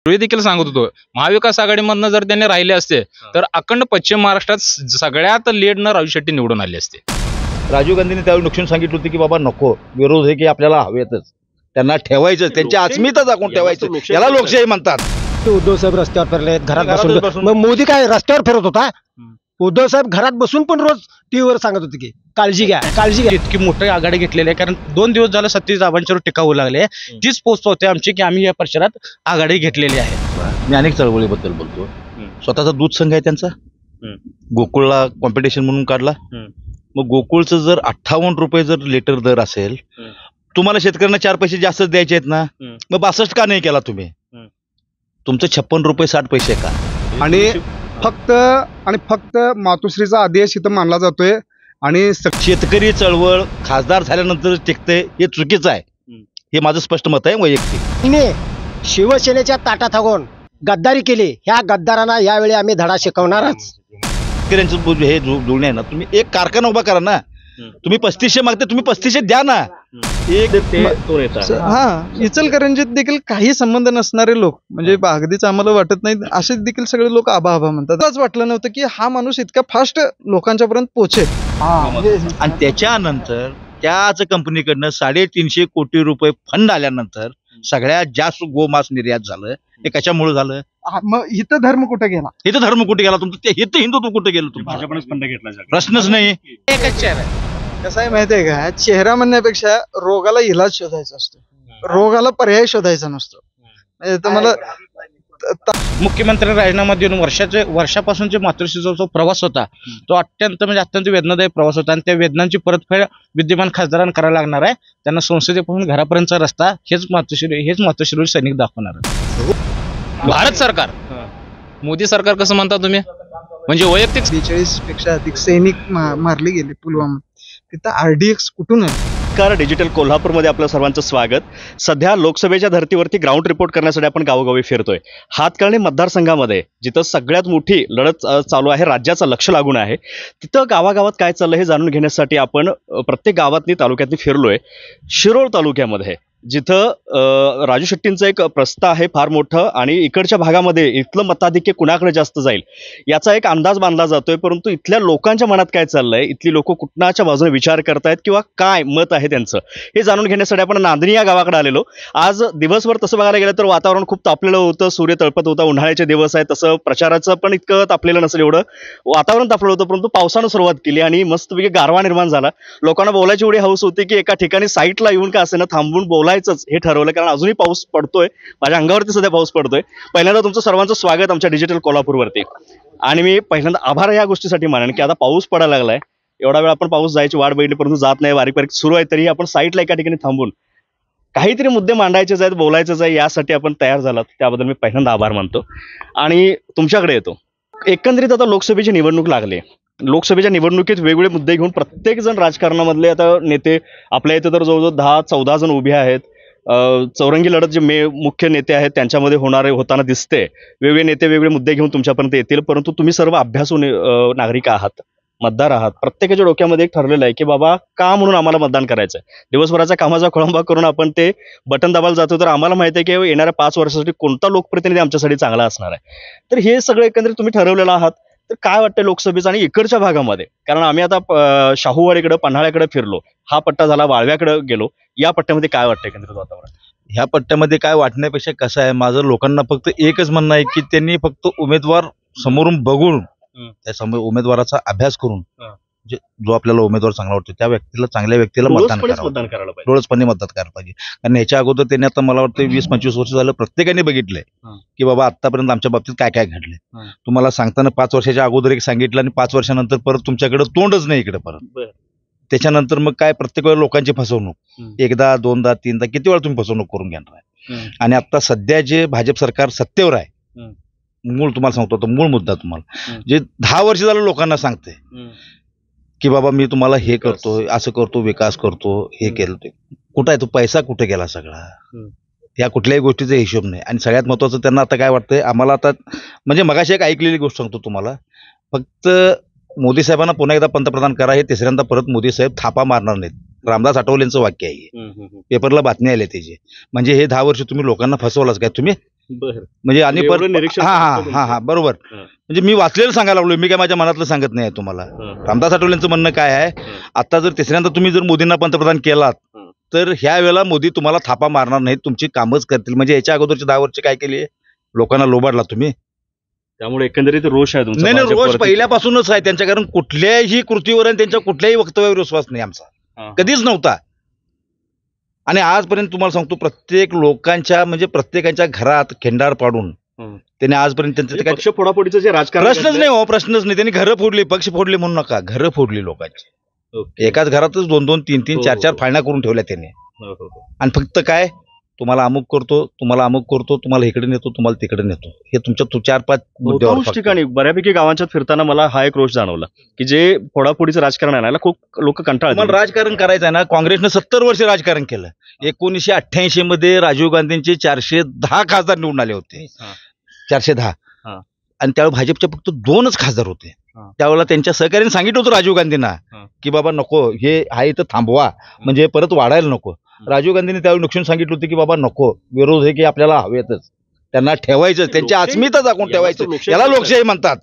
पूर्वी देखील सांगत होतो, महाविकास आघाडीमधनं जर त्यांनी राहिले असते तर अखंड पश्चिम महाराष्ट्रात सगळ्यात लीडनं राजू शेट्टी निवडून आले असते. राजीव गांधींनी त्यावेळी नुकसान सांगितलं होतं की बाबा नको, विरोध हे की आपल्याला हवेतच, त्यांना ठेवायचं, त्यांची अस्मिता दाखवून ठेवायचं, याला लोकशाही म्हणतात. उद्धव साहेब रस्त्यावर फिरले, घरात बसून. मग मोदी काय रस्त्यावर फिरत होता? उद्धव साहेब घरात बसून पण रोज टीव्हीवर सांगत होते की काळजी घ्या, काळजी घ्या. इतकी मोठी आघाडी घेतलेली आहे, कारण 2 दिवस झालं सतीश बाबांच्यावर टीका होऊ लागले. तीच पोस्ट होते आमची की आम्ही या परिसरात आघाडी घेतलेली आहे. मी अनेक चळवळीबद्दल बोलतो. स्वतःचा दूध संघ आहे त्यांचा, गोकुळला कॉम्पिटिशन म्हणून काढला. मग गोकुळचं जर 58 रुपये जर लिटर दर असेल, तुम्हाला शेतकऱ्यांना 4 पैसे जास्त द्यायचे आहेत ना, मग 62 का नाही केला तुम्ही? तुमचं 56 रुपये 60 पैसे का? आणि फक्त मातोश्रीचा आदेश इथं मानला जातोय. आणि शेतकरी चळवळ खासदार झाल्यानंतर टिकते हे चुकीचं आहे, हे माझं स्पष्ट मत आहे वैयक्तिक. तिने शिवसेनेच्या ताटात हागून गद्दारी केली. ह्या गद्दारांना यावेळी आम्ही धडा शिकवणारच. शेतकऱ्यांचं हे जुळणे आहे ना, तुम्ही एक कारखाना उभा करा ना. तुम्ही 3500 मागते, तुम्ही 3500 द्या ना. इचलकरंजीत देखील काही संबंध नसणारे लोक, म्हणजे अगदीच आम्हाला वाटत नाही असे देखील सगळे लोक आबा आबा म्हणतात. असं वाटलं नव्हतं की हा माणूस इतका फास्ट लोकांच्या पर्यंत पोहोचेल. आणि त्याच्यानंतर त्याच कंपनीकडनं 350 कोटी रुपये फंड आल्यानंतर सगळ्यात जास्त गोमांस निर्यात झालं. हे कशामुळे झालं? मग इथं धर्म कुठे गेला? इथं धर्म कुठे गेला तुमचं? ते इथं हिंदुत्व कुठे गेलं तुमचं? भाजपनेच फंड घेतला, प्रश्नच नाही. एकच चेहरा. कसं आहे माहितीये का, चेहरा म्हणण्यापेक्षा रोगाला इलाज शोधायचा असतो, रोगाला पर्याय शोधायचा नसतो. तुम्हाला मुख्यमंत्र्यांनी राजीनामा देऊन वर्षापासूनचे मातोश्रीचा जो प्रवास होता तो अत्यंत वेदनादायक प्रवास होता. आणि त्या वेदनांची परतफेड विद्यमान खासदारांना करायला लागणार आहे. त्यांना संसदेपासून घरापर्यंतचा रस्ता हेच मातोश्री सैनिक दाखवणार आहे. भारत सरकार, मोदी सरकार कसं म्हणता तुम्ही? म्हणजे वैयक्तिक 42 पेक्षा अधिक सैनिक मारले गेले पुलवामा. तिथं RDX कुठून आहे? डिजिटल कोल्हापूरमध्ये आपलं सर्वांचं स्वागत. सध्या लोकसभेच्या धर्तीवरती ग्राउंड रिपोर्ट करण्यासाठी आपण गावोगावी फिरतोय. हातकर्णी मतदारसंघामध्ये जिथं सगळ्यात मोठी लढत चालू आहे, राज्याचं लक्ष लागून आहे, तिथं गावागावात काय चाललं हे जाणून घेण्यासाठी आपण प्रत्येक गावातनी तालुक्यातनी फिरलोय. शिरोळ तालुक्यामध्ये जिथं राजू शेट्टींचं एक प्रस्थ आहे फार मोठं, आणि इकडच्या भागामध्ये इथलं मताधिक्य कुणाकडे जास्त जाईल याचा एक अंदाज बांधला जातोय. परंतु इथल्या लोकांच्या मनात काय चाललंय, इथली लोक कुठनाच्या बाजूने विचार करतायत किंवा काय मत आहे त्यांचं, हे जाणून घेण्यासाठी आपण नांदणी या गावाकडे आलेलो. आज दिवसभर तसं बघायला गेलं तर वातावरण खूप तापलेलं होतं, सूर्य तळपत होता, उन्हाळ्याचे दिवस आहे, तसं प्रचाराचं पण इतकं तापलेलं नसेल एवढं वातावरण तापलं होतं. परंतु पावसानं सुरुवात केली आणि मस्तपैकी गारवा निर्माण झाला. लोकांना बोलायची एवढी हौस होती की एका ठिकाणी साईटला येऊन का असेना थांबून बोलायचंच हे ठरवलं, कारण अजूनही पाऊस पडतोय. माझ्या अंगावरती सध्या पाऊस पडतोय. पहिल्यांदा तुमचं सर्वांचं स्वागत आमच्या डिजिटल कोल्हापूरवरती. आणि मी पहिल्यांदा आभार या गोष्टीसाठी मानेन की आता पाऊस पडायला लागलाय. एवढा वेळ आपण पाऊस जायची वाट बघितली परंतु जात नाही, बारीक बारीक सुरू आहे, तरी आपण साईटला एका ठिकाणी थांबून काहीतरी मुद्दे मांडायचेच आहेत, बोलायचंच आहे, यासाठी आपण तयार झालात. त्याबद्दल मी पहिल्यांदा आभार मानतो. आणि तुमच्याकडे येतो. एकंदरीत आता लोकसभेची निवडणूक लागली. लोकसभेच्या निवडणुकीत वेगवेगळे मुद्दे घेऊन प्रत्येक जण राजकारणामधले आता नेते आपल्या इथे तर जवळजवळ 10-14 जण उभे आहेत. चौरंगी लढत जे मुख्य नेते आहेत त्यांच्यामध्ये होताना दिसते. वेगवेगळे नेते वेगवेगळे मुद्दे घेऊन तुमच्यापर्यंत येतील. परंतु तुम्ही सर्व अभ्यासू नागरिक आहात, मतदार आहात. प्रत्येकाच्या डोक्यामध्ये एक ठरलेलं आहे की बाबा का म्हणून आम्हाला मतदान करायचं आहे. दिवसभराचा कामाचा खोळंबा करून आपण ते बटन दाबायला जातो, तर आम्हाला माहिती आहे की येणाऱ्या 5 वर्षासाठी कोणता लोकप्रतिनिधी आमच्यासाठी चांगला असणार आहे. तर हे सगळं एकंदरीत तुम्ही ठरवलेलं आहात. तर काय वाटतं लोकसभेचं आणि इकडच्या भागामध्ये, कारण आम्ही आता शाहूवाडीकडे पन्हाळ्याकडे फिरलो, हा पट्टा झाला, वाळव्याकडे गेलो, या पट्ट्यामध्ये काय वाटतं एकंदरीत वातावरण? ह्या पट्ट्यामध्ये काय वाटण्यापेक्षा कसं आहे, माझं लोकांना फक्त एकच म्हणणं आहे की त्यांनी फक्त उमेदवार समोरून बघून त्या उमेदवाराचा अभ्यास करून जो आपल्याला उमेदवार चांगला वाटतो त्या व्यक्तीला, चांगल्या व्यक्तीला मतदान करायला पाहिजे, डोळसपणे मतदान करायला पाहिजे. कारण याच्या अगोदर त्यांनी आता मला वाटतं 20-25 वर्ष झालं प्रत्येकाने बघितलंय की बाबा आतापर्यंत आमच्या बाबतीत काय काय घडलंय. तुम्हाला सांगताना 5 वर्षाच्या अगोदर एक सांगितलं आणि 5 वर्षानंतर परत तुमच्याकडे तोंडच नाही इकडे परत. त्याच्यानंतर मग काय प्रत्येक वेळेला लोकांची फसवणूक, 1दा 2दा 3दा किती वेळा तुम्ही फसवणूक करून घेणार आहे. आणि आता सध्या जे भाजप सरकार सत्तेवर आहे, मूळ तुम्हाला सांगतो तो मूळ मुद्दा तुम्हाला जे 10 वर्ष झालं लोकांना सांगते की बाबा मी तुम्हाला हे करतो, असं करतो, विकास करतो, हे केलं, ते कुठं आहे तो पैसा, कुठे गेला सगळा, या कुठल्याही गोष्टीचा हिशोब नाही. आणि सगळ्यात महत्वाचं त्यांना आता काय वाटतंय, आम्हाला आता म्हणजे मगाशी एक ऐकलेली गोष्ट सांगतो तुम्हाला, फक्त मोदी साहेबांना पुन्हा एकदा पंतप्रधान करा, हे तिसऱ्यांदा परत मोदी साहेब थापा मारणार नाहीत. रामदास आठवलेंचं वाक्य आहे, पेपरला बातमी आली त्याची. म्हणजे हे 10 वर्ष तुम्ही लोकांना फसवलाच काय, तुम्ही बरं. म्हणजे आणि एवढं निरीक्षण हा हा करतो हा हा तुमचं. बरोबर. हा. म्हणजे मी वाचलेलं सांगायला लागलो, मी काय माझ्या मनातलं सांगत नाही तुम्हाला. रामदास आठवलेंचं म्हणणं काय आहे, आता जर तिसऱ्यांदा तुम्ही जर मोदींना पंतप्रधान केलात तर ह्या वेळेला मोदी तुम्हाला थापा मारणार नाहीत, तुमची कामच करतील. म्हणजे याच्या अगोदरची 10 वर्ष काय केली, लोकांना लोबाडला तुम्ही. त्यामुळे एकंदरीत रोष आहे तुमचा नाही रोज भाजपवरती. पहिल्यापासूनच आहे त्यांच्या, कारण कुठल्याही कृतीवर आणि त्यांच्या कुठल्याही वक्तव्यावर विश्वास नाही आमचा, हा. कधीच नव्हता. आणि आजपर्यंत तुम्हाला सांगतो, प्रत्येक लोकांच्या म्हणजे प्रत्येकाच्या घरात खिंडार पाडून त्यांनी आजपर्यंत त्यांचं म्हणजे काय पक्ष फोडाफोडीचं जे राजकारण प्रश्नच घडलंय, नाही हो, प्रश्नच नाही. त्यांनी घरं फोडली, पक्ष फोडले म्हणू नका, घरं फोडली लोकांची. ओके. एकाच घरातच 2-2, 3-3, हो, 4-4 हो. फाळण्या करून ठेवल्या त्यांनी. हो, हो, हो. आणि फक्त काय, तुम्हाला अमुक करतो, तुम्हाला अमुक करतो, तुम्हाला इकडे नेतो, तुम्हाला तिकडे नेतो, हे तुमच्या 4-5 मुद्द्यावर बहुतांश फक्त. ठिकाणी बऱ्यापैकी गावांच्यात फिरताना मला हा एक रोष जाणवला की जे फोडाफोडीचं राजकारण आहे ना, याला खूप लोक कंटाळतात. तुम्हाला राजकारण करायचं आहे ना, काँग्रेसनं 70 वर्ष राजकारण केलं. 1988 मध्ये राजीव गांधींचे 410 खासदार निवडून आले होते. हा. 410. हा. आणि त्यावेळेस भाजपचे फक्त 2च खासदार होते. हा. त्यावेळेला त्यांच्या सहकार्याने सांगितलं होतं राजीव गांधींना हा. की बाबा नको, हे आहे इथं थांबवा, म्हणजे परत वाढायला नको. राजीव गांधींनी त्यावेळी नुकसान सांगितलं होतं की बाबा नको, विरोध हे की आपल्याला हवेतच, त्यांना ठेवायचं, त्यांची लोकशाही- अस्मिता जागून यालाच ठेवायचं, लोकशाही याला म्हणतात. लोकशाही म्हणतात.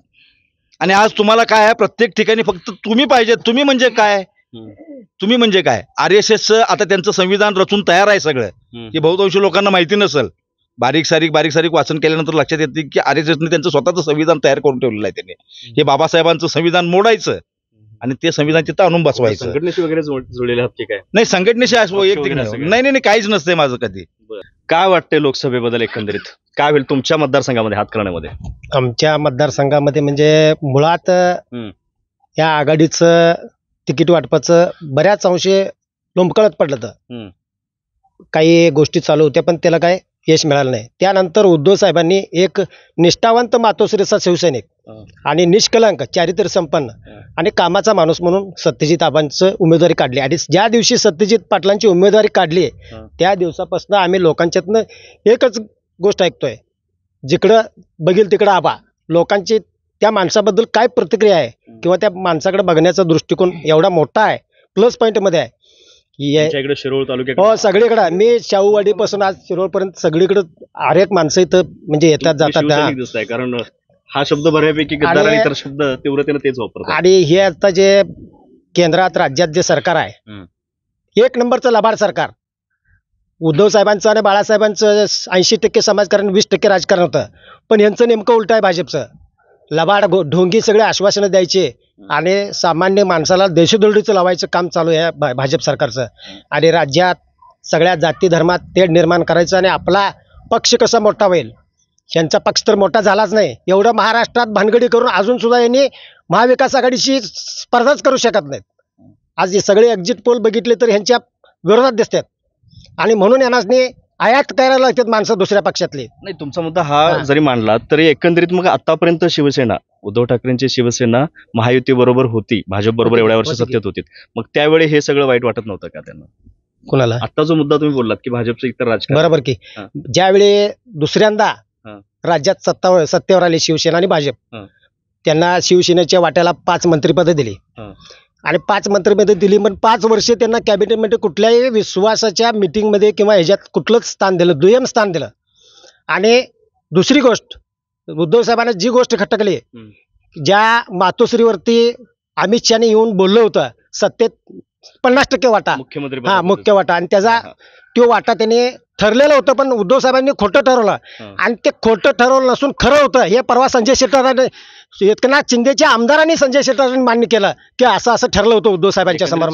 आणि आज तुम्हाला काय आहे, प्रत्येक ठिकाणी फक्त तुम्ही पाहिजे. तुम्ही म्हणजे काय, तुम्ही म्हणजे काय, RSS आता त्यांचं संविधान रचून तयार आहे सगळं, हे बहुतांश लोकांना माहिती नसेल. बारीक सारीक वाचन केल्यानंतर लक्षात येते की RSSने त्यांचं स्वतःचं संविधान तयार करून ठेवलेलं आहे. त्यांनी हे बाबासाहेबांचं संविधान मोडायचं आणि ते संविधान तिथं आणून बसवायचं. संघटनेशी वगैरे जुळलेले आहात की काय? नाही, संघटनेशी वैयक्तिक वगैरे नाही. असं काय? नाही काहीच नसतंय माझं कधी. काय वाटतंय लोकसभेबद्दल एकंदरीत? काय होईल तुमच्या मतदारसंघामध्ये, हातकर्ण्यामध्ये? आमच्या मतदारसंघामध्ये म्हणजे मुळात या आघाडीचं तिकीट वाटपाचं बऱ्याच अंशी लोंबकळत पडलं तर काही गोष्टी चालू होत्या, पण त्याला काय यश मिळालं नाही. त्यानंतर उद्धव साहेबांनी एक निष्ठावंत मातोश्रीचा शिवसैनिक आणि निष्कलंक, चारित्र्य संपन्न आणि कामाचा माणूस म्हणून सत्यजित आबांचं उमेदवारी काढली. आणि ज्या दिवशी सत्यजित पाटलांची उमेदवारी काढली त्या दिवसापासून आम्ही लोकांच्यातनं एकच गोष्ट ऐकतोय, जिकडं बघील तिकडं आबा. लोकांची त्या माणसाबद्दल काय प्रतिक्रिया आहे किंवा त्या माणसाकडे बघण्याचा दृष्टिकोन एवढा मोठा आहे, प्लस पॉईंटमध्ये आहे. तुमच्या इकडे शिरोळ तालुक्यात हो, सगळीकडे. मी शाहूवाडीपासून आज शिरोळपर्यंत सगळीकडे हर एक माणसं इथं म्हणजे येतात जातात. शिवसैनिक दिसताय, कारण हा शब्द बऱ्यापैकी गद्दार आणि इतर शब्द तीव्रतेने तेच वापरतात. आणि हे आता जे केंद्रात राज्यात जे सरकार आहे, एक नंबरचं लबाड सरकार. उद्धव साहेबांचं आणि बाळासाहेबांचं 80% समाजकारण, 20% राजकारण होतं, पण यांचं नेमकं उलट आहे. भाजपचं लबाड ढोंगी सगळे आश्वासनं द्यायचे आणि सामान्य माणसाला देशोधडीचं लावायचं काम चालू आहे भाजप सरकारचं. आणि राज्यात सगळ्या जाती धर्मात तेढ निर्माण करायचं आणि आपला पक्ष कसा मोठा होईल. यांचा पक्ष तर मोठा झालाच नाही, एवढं महाराष्ट्रात भानगडी करून अजून सुद्धा यांनी महाविकास आघाडीशी स्पर्धाच करू शकत नाहीत. आज हे सगळे एक्झिट पोल बघितले तर ह्यांच्या विरोधात दिसतात आणि म्हणून यांना आयात करायला लागतात माणसं दुसऱ्या पक्षातली. नाही, तुमचा मुद्दा हा जरी मांडला तरी एकंदरीत मग आतापर्यंत शिवसेना, उद्धव ठाकरेंची शिवसेना महायुती बरोबर होती, भाजप बरोबर एवढ्या वर्ष सत्तेत होती, मग त्यावेळी हे सगळं वाईट वाटत नव्हतं का त्यांना? कुणाला? आता जो मुद्दा तुम्ही बोललात की भाजपचं इतर राजकारण, बरोबर की ज्यावेळी दुसऱ्यांदा राज्यात सत्तेवर आली शिवसेना आणि भाजप, त्यांना शिवसेनेच्या वाट्याला 5 मंत्रिपदं दिली आणि 5 मंत्रिपदं दिली, पण 5 वर्षे त्यांना कॅबिनेटमध्ये कुठल्याही विश्वासाच्या मिटिंगमध्ये किंवा ह्याच्यात कुठलंच स्थान दिलं, दुय्यम स्थान दिलं. आणि दुसरी गोष्ट, उद्धव साहेबांना जी गोष्ट खटकली, ज्या मातोश्रीवरती अमित शहाने येऊन बोललं होतं, सत्तेत 50% वाटा, मुख्य वाटा, आणि त्याचा तो वाटा त्याने ठरलेलं होतं, पण उद्धव साहेबांनी खोटं ठरवलं. आणि ते खोटं ठरवलं नसून खरं होतं हे परवा संजय शेट्टारांनी, एकनाथ शिंदेच्या आमदारांनी संजय शेट्टारांनी मान्य केलं की असं ठरलं होतं उद्धव साहेबांच्या समोर.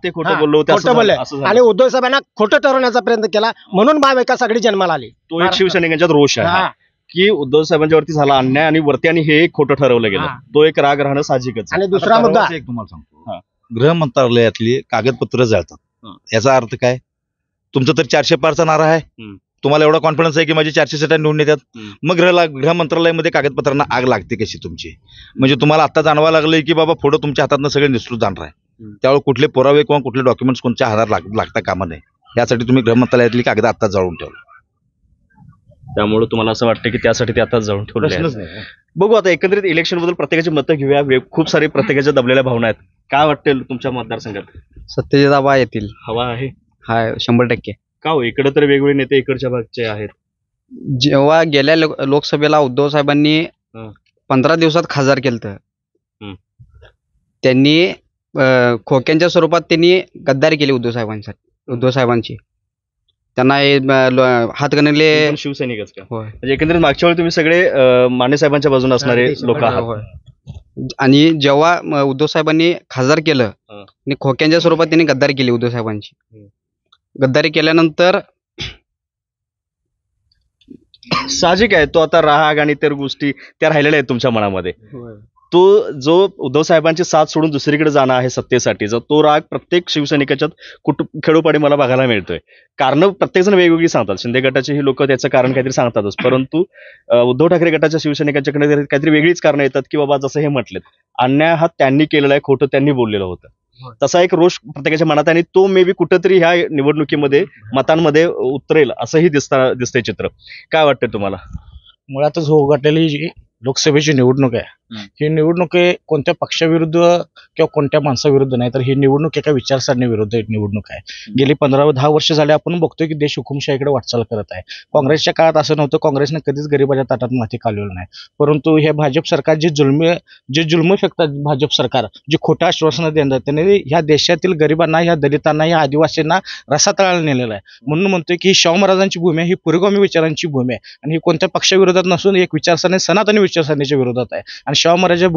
खोटं बोलले आणि उद्धव साहेबांना खोटं ठरवण्याचा प्रयत्न केला, म्हणून महाविकास आघाडी जन्माला आली. तो एक शिवसैनिकांच्यात रोष आहे की उद्धव साहेबांच्या वरती झाला अन्याय आणि वरती आणि हे एक खोटं ठरवलं गेलं, तो एक राग राहणं साहजिकच. आणि दुसरा मुद्दा, एक तुम्हाला सांगतो, गृह मंत्रालयातली कागदपत्र जळतात. याचा अर्थ काय? तुमचं तर 400 पारचा नारा आहे, तुम्हाला एवढा कॉन्फिडन्स आहे की माझे 400 सीटा निवडून येतात, मग गृह मंत्रालयामध्ये कागदपत्रांना आग लागते कशी तुमची? म्हणजे तुम्हाला आता जाणवा लागलंय की बाबा पुढे तुमच्या हातातनं सगळे निसटून जाणार आहे, त्यावेळी कुठले पुरावे किंवा कुठले डॉक्युमेंट्स कोणत्या हातात लागता कामा नये, यासाठी तुम्ही गृह मंत्रालयातली कागद आता जाळून ठेवलं. त्यामुळे तुम्हाला असं वाटतं की त्यासाठी ते आता जाऊन ठेवलं. बघू आता एकंदरीत इलेक्शन बद्दल प्रत्येकाची मतं घेऊया. खूप सारे प्रत्येकाच्या दबलेल्या भावना आहेत. काय वाटतं तुमच्या मतदारसंघात? सत्यजित आबा येतील, हवा आहे? हाय 100%. का हो, इकडे तर वेगवेगळे नेते इकडच्या भागचे आहेत. जेव्हा गेल्या लोकसभेला उद्धव साहेबांनी हं. 15 दिवसात खासदार केलं हं. त्यांनी खोक्यांच्या स्वरूपात त्यांनी गद्दारी केली उद्धव साहेबांची त्यांना हातगणिले तुम्ही पण शिवसैनिकच का होय. म्हणजे एकंदरीत मागच्या वेळी तुम्ही सगळे माने साहेबांच्या बाजूने असणारे लोक आहात. होय. आणि जेव्हा उद्धव साहेबांनी खासदार केलं हं. आणि खोक्यांच्या स्वरूपात त्यांनी गद्दारी केली उद्धव साहेबांची. हं. गद्दारी केल्यानंतर साहजिक आहे तो आता राग आणि इतर गोष्टी त्या राहिलेल्या आहेत तुमच्या मनामध्ये. तो जो उद्धव साहेबांची साथ सोडून दुसरीकडे जाणं आहे सत्तेसाठीचा तो राग प्रत्येक शिवसैनिकाच्यात खेडोपाडी मला बघायला मिळतोय. कारण प्रत्येक जण वेगवेगळी सांगतात. शिंदे गटाचे ही लोक त्याचं कारण काहीतरी सांगतातच, परंतु उद्धव ठाकरे गटाच्या शिवसैनिकांच्याकडे काहीतरी वेगळीच कारणं येतात की बाबा जसं हे म्हटलेत अन्याय हा त्यांनी केलेला आहे, खोटं त्यांनी बोललेलं होतं. तसा एक रोष प्रत्येकाच्या मनात आहे आणि तो मे बी कुठंतरी ह्या निवडणुकीमध्ये मतांमध्ये उतरेल असंही दिसतंय चित्र. काय वाटतंय तुम्हाला? मुळातच उघडलेली जी लोकसभेची निवडणूक आहे ही निवडणूक कोणत्या पक्षाविरुद्ध किंवा कोणत्या माणसाविरुद्ध नाही, तर ही निवडणूक एका विचारसरणीविरुद्ध एक निवडणूक आहे. गेली 15-10 वर्ष झाले आपण बघतोय की देश हुकुमशाहीकडे वाटचाल करत आहे. काँग्रेसच्या काळात असं नव्हतं. काँग्रेसने कधीच गरिबाच्या ताटात माती कालवलं नाही, परंतु हे भाजप सरकार जे जुल्म फेकतात, भाजप सरकार जे खोटं आश्वासनं देतात त्याने ह्या देशातील गरिबांना, ह्या दलितांना, ह्या आदिवासींना रसातळाला नेलेला आहे. म्हणून म्हणतोय की शाहू महाराजांची भूमी आहे ही पुरोगामी विचारांची भूमी आहे आणि ही कोणत्या पक्षाविरोधात नसून एक विचारसरणी सनातनी विचारसरणीच्या विरोधात आहे. आणि शाहू महाराजांच्या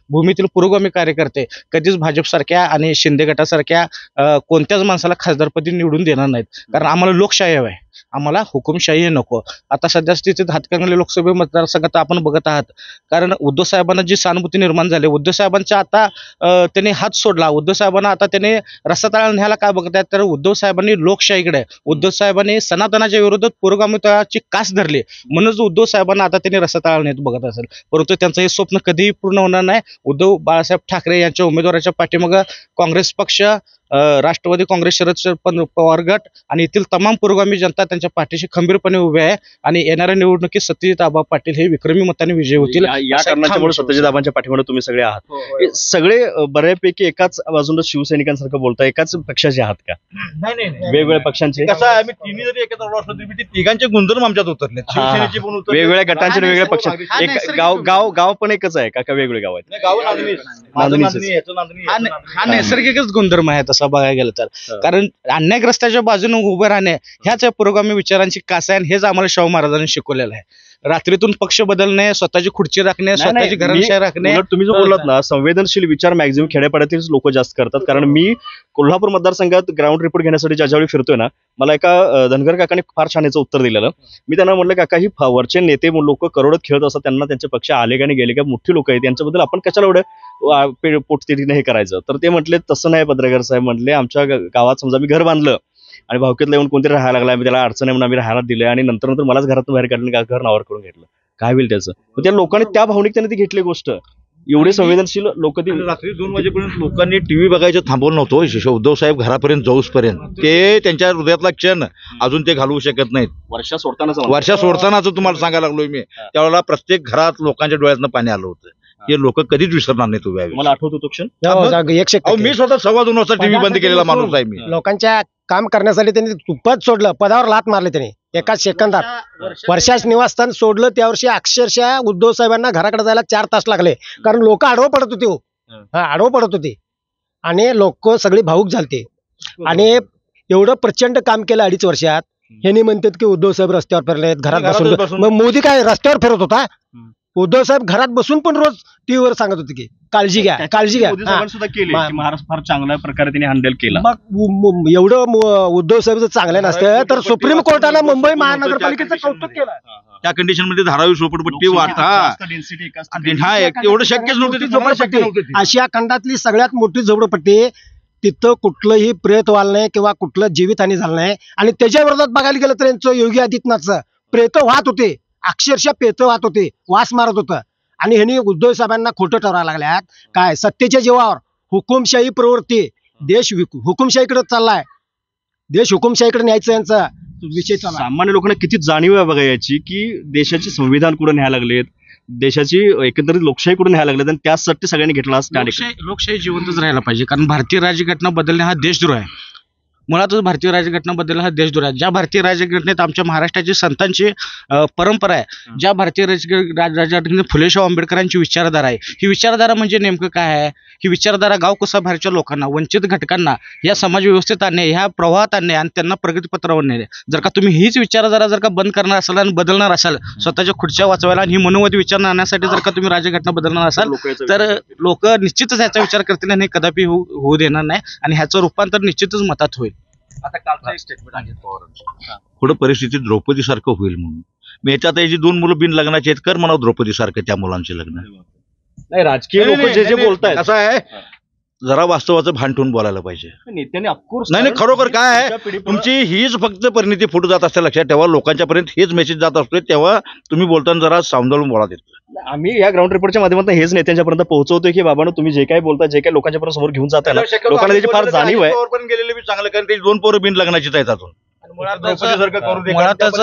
भूमीतील पुरोगामी कार्यकर्ते कधीच भाजप सारख्या आणि शिंदे गटासारख्या कोणत्याच माणसाला खासदारपदी निवडून देणार नाहीत. कारण आम्हाला लोकशाही हवी आहे, आम्हाला हुकुमशाही नको. आता सध्या स्थितीत हातकणंगले लोकसभा मतदारसंघात आपण बघत आहात. कारण उद्धव साहेबांना जी सहानुभूती निर्माण झाली, उद्धव साहेबांच्या आता त्यांनी हात सोडला. उद्धव साहेबांना आता त्याने रस्ता न्यायला काय बघत आहेत, तर उद्धव साहेबांनी लोकशाहीकडे, उद्धव साहेबांनी सनातनाच्या विरोधात पुरोगामित्वाची कास धरली म्हणूनच उद्धव साहेबांना आता त्यांनी रस्ता नेत बघत असेल. परंतु त्यांचं हे स्वप्न कधीही पूर्ण होणार नाही. उद्धव बाळासाहेब ठाकरे यांच्या उमेदवाराच्या पाठीमागं काँग्रेस पक्ष, राष्ट्रवादी काँग्रेस, शरद पवार गट आणि येथील तमाम पुरोगामी जनता त्यांच्या पाठीशी खंबीरपणे उभे आहे आणि येणाऱ्या निवडणुकीत सत्यजित आबा पाटील हे विक्रमी मताने विजयी होतील. या कारणाच्यामुळे सत्यजित आबांच्या पाठीमागे तुम्ही सगळे आहात. हे सगळे बऱ्यापैकी एकाच बाजूला शिवसैनिकांसारखं बोलता, एकाच पक्षाचे आहात का? नाही वेगवेगळ्या पक्षांचे? कसं आहे, आम्ही तिन्ही जरी एकत्र असलो तरी ते तिघांचे गुणधर्म आमच्यात उतरले. शिवसेनेचे पण उतरले, वेगवेगळ्या गटांचे वेगवेगळ्या पक्षांचे. एक गाव पण एकच आहे का वेगवेगळे गाव आहेत? गाव नांदणीच. माझं नांदणी, याचं नांदणी, याचं नांदणी. हा नैसर्गिकच गुणधर्म आहे तसा बघायला गेलं तर. कारण अन्यायग्रस्ताच्या बाजूने उभं राहणे ह्याच पुरोगामी विचारांची कास आहे आणि हेच आम्हाला शाहू महाराजांनी शिकवलेलं आहे. रात्रीतून पक्ष बदलणे, स्वतःची खुर्ची राखणे, स्वतःची घरांशाही राखणे. तुम्ही जो बोललात ना, संवेदनशील विचार मॅक्झिमम खेड्यापाड्यातील लोक जास्त करतात. कारण मी कोल्हापूर मतदारसंघात ग्राउंड रिपोर्ट घेण्यासाठी ज्यावेळी फिरतोय ना, मला एका धनगर काकाने फार छान याचं उत्तर दिलेलं. मी त्यांना म्हटलं, काका ही वरचे नेते लोक करोडत खेळत असतात, त्यांना त्यांचे पक्ष आले का नाही गेले का, मोठी लोक आहेत, यांच्याबद्दल आपण कशाला एवढं पोटतिरीने हे करायचं? तर ते म्हटले तसं नाही पत्रकार साहेब, म्हटले आमच्या गावात समजा मी घर बांधलं आणि भावकीतला येऊन कोणतरी राहायला लागला, त्याला अडचण आहे म्हणून आम्ही राहायला दिले आणि नंतर मलाच घरातून बाहेर काढलं, घर नावावर करून घेतलं, काय होईल त्याचं? त्या लोकांनी त्या भावनिकतेने ती घेतली गोष्ट. एवढे संवेदनशील लोक ती रात्री 2 वाजेपर्यंत लोकांनी टीव्ही बघायचं थांबवलं नव्हतं. उद्धव साहेब घरापर्यंत जाऊसपर्यंत ते त्यांच्या हृदयातला क्षण अजून ते घालवू शकत नाहीत. वर्षा सोडतानाच तुम्हाला सांगायला लागलोय मी, त्यावेळेला प्रत्येक घरात लोकांच्या डोळ्यातनं पाणी आलं होतं. हे लोक कधीच विसरणार नाहीत. मला आठवतो तो क्षण. 100% मी स्वतः 2:15 वाजता टीव्ही बंद केलेला माणूस आहे मी. लोकांच्या काम करण्यासाठी त्यांनी पद सोडलं, पदावर लात मारले त्यांनी एका सेकंदात. वर्षाच निवासस्थान सोडलं त्या वर्षी अक्षरशः उद्धव साहेबांना घराकडे जायला 4 तास लागले. कारण लोक आडवं पडत होते. आडवं पडत होते आणि लोक सगळी भाऊक झालते. आणि एवढं प्रचंड काम केलं 2.5 वर्षात. ह्यांनी म्हणतात की उद्धव साहेब रस्त्यावर फिरलेत, घरात बसून. मग मोदी काय रस्त्यावर फिरत होता? उद्धव साहेब घरात बसून पण रोज टीव्हीवर सांगत होते की काळजी घ्या, काळजी घ्या. सुद्धा केली की महाराष्ट्र फार चांगल्या प्रकारे त्यांनी हँडल केला. मग एवढं उद्धव साहेब जर चांगलं नसतं तर सुप्रीम कोर्टाला मुंबई महानगरपालिकेचं कौतुक केलं. त्या कंडिशन मध्ये धारावी झोपडपट्टी एवढं शक्यच नव्हतं. आशिया खंडातली सगळ्यात मोठी झोपडपट्टी, तिथं कुठलंही प्रेत वाल नाही किंवा कुठलं जीवितहानी झालं नाही. आणि त्याच्या विरोधात बघायला गेलं तर यांचं योगी आदित्यनाथचं प्रेत वाहत होते, अक्षरशः पेत वाहत होते, वास मारत होतं. आणि ह्यांनी उद्धव साहेबांना खोटं ठरवायला लागल्यात. काय सत्तेच्या जीवावर हुकुमशाही प्रवृत्ती, देश हुकुमशाहीकडे चाललाय, देश हुकुमशाहीकडे न्यायचं यांचा विषय चालला. सामान्य लोकांना किती जाणीव आहे बघा याची की देशाचे संविधान कुठे न्यायला लागलेत, देशाची एकंदरीत लोकशाही कुठे न्यायला लागलेत आणि त्यासाठी सगळ्यांनी घेतला. लोकशाही जिवंतच राहायला पाहिजे. कारण भारतीय राज्यघटना बदलणे हा देशद्रोह आहे. मुळातच भारतीय राज्यघटनाबद्दल हा देशद्रोह आहे. ज्या भारतीय राज्यघटनेत आमच्या महाराष्ट्राची संतांची परंपरा आहे, ज्या भारतीय राज्यघटनेत फुले शाहू आंबेडकरांची विचारधारा आहे, ही विचारधारा म्हणजे नेमकं काय आहे? ही विचारधारा गावकुसाबाहेरच्या लोकांना, वंचित घटकांना या समाज व्यवस्थेत आणणे, ह्या प्रवाहात आणणे आणि त्यांना प्रगतीपत्रावर नेणे. जर का तुम्ही हीच विचारधारा जर का बंद करणार असाल आणि बदलणार असाल, स्वतःच्या खुर्च्या वाचवायला आणि ही मनोवत विचार आणण्यासाठी जर का तुम्ही राज्यघटना बदलणार असाल, तर लोक निश्चितच ह्याचा विचार करतील आणि हे कदापि होऊ देणार नाही आणि ह्याचं रूपांतर निश्चितच मतात होईल. आता कालचा एक स्टेटमेंट अजित पवारांचं. पुढे परिस्थिती द्रौपदी सारखं होईल म्हणून मी याच्यात जी 2 मुलं बिन लग्नाची आहेत, कर म्हणा द्रौपदी सारखं त्या मुलांचे लग्न. नाही, राजकीय लोक जे जे बोलतायत असं आहे, जरा वास्तवाचं भान ठेवून बोलायला पाहिजे. नेत्याने ऑफकोर्स नाही खरोखर काय आहे, तुमची हीच फक्त परिणिती फुटू जात असते, लक्षात ठेवा. लोकांच्या पर्यंत हेच मेसेज जात असतो, तेव्हा तुम्ही बोलताना जरा सावधान बोला. आम्ही या ग्राउंड रिपोर्टच्या माध्यमातून हेच नेत्यांच्यापर्यंत पोहोचवतोय की बाबांनो, तुम्ही जे काही बोलता, जे काही लोकांच्या पर्यंत समोर घेऊन जाताय ना, लोकांना त्याची फार जाणीव आहे. गेलेले बी चांगलं, कारण त्याची 2 पोरं बिन लग्नाचीच आहेत अजून. मुळातच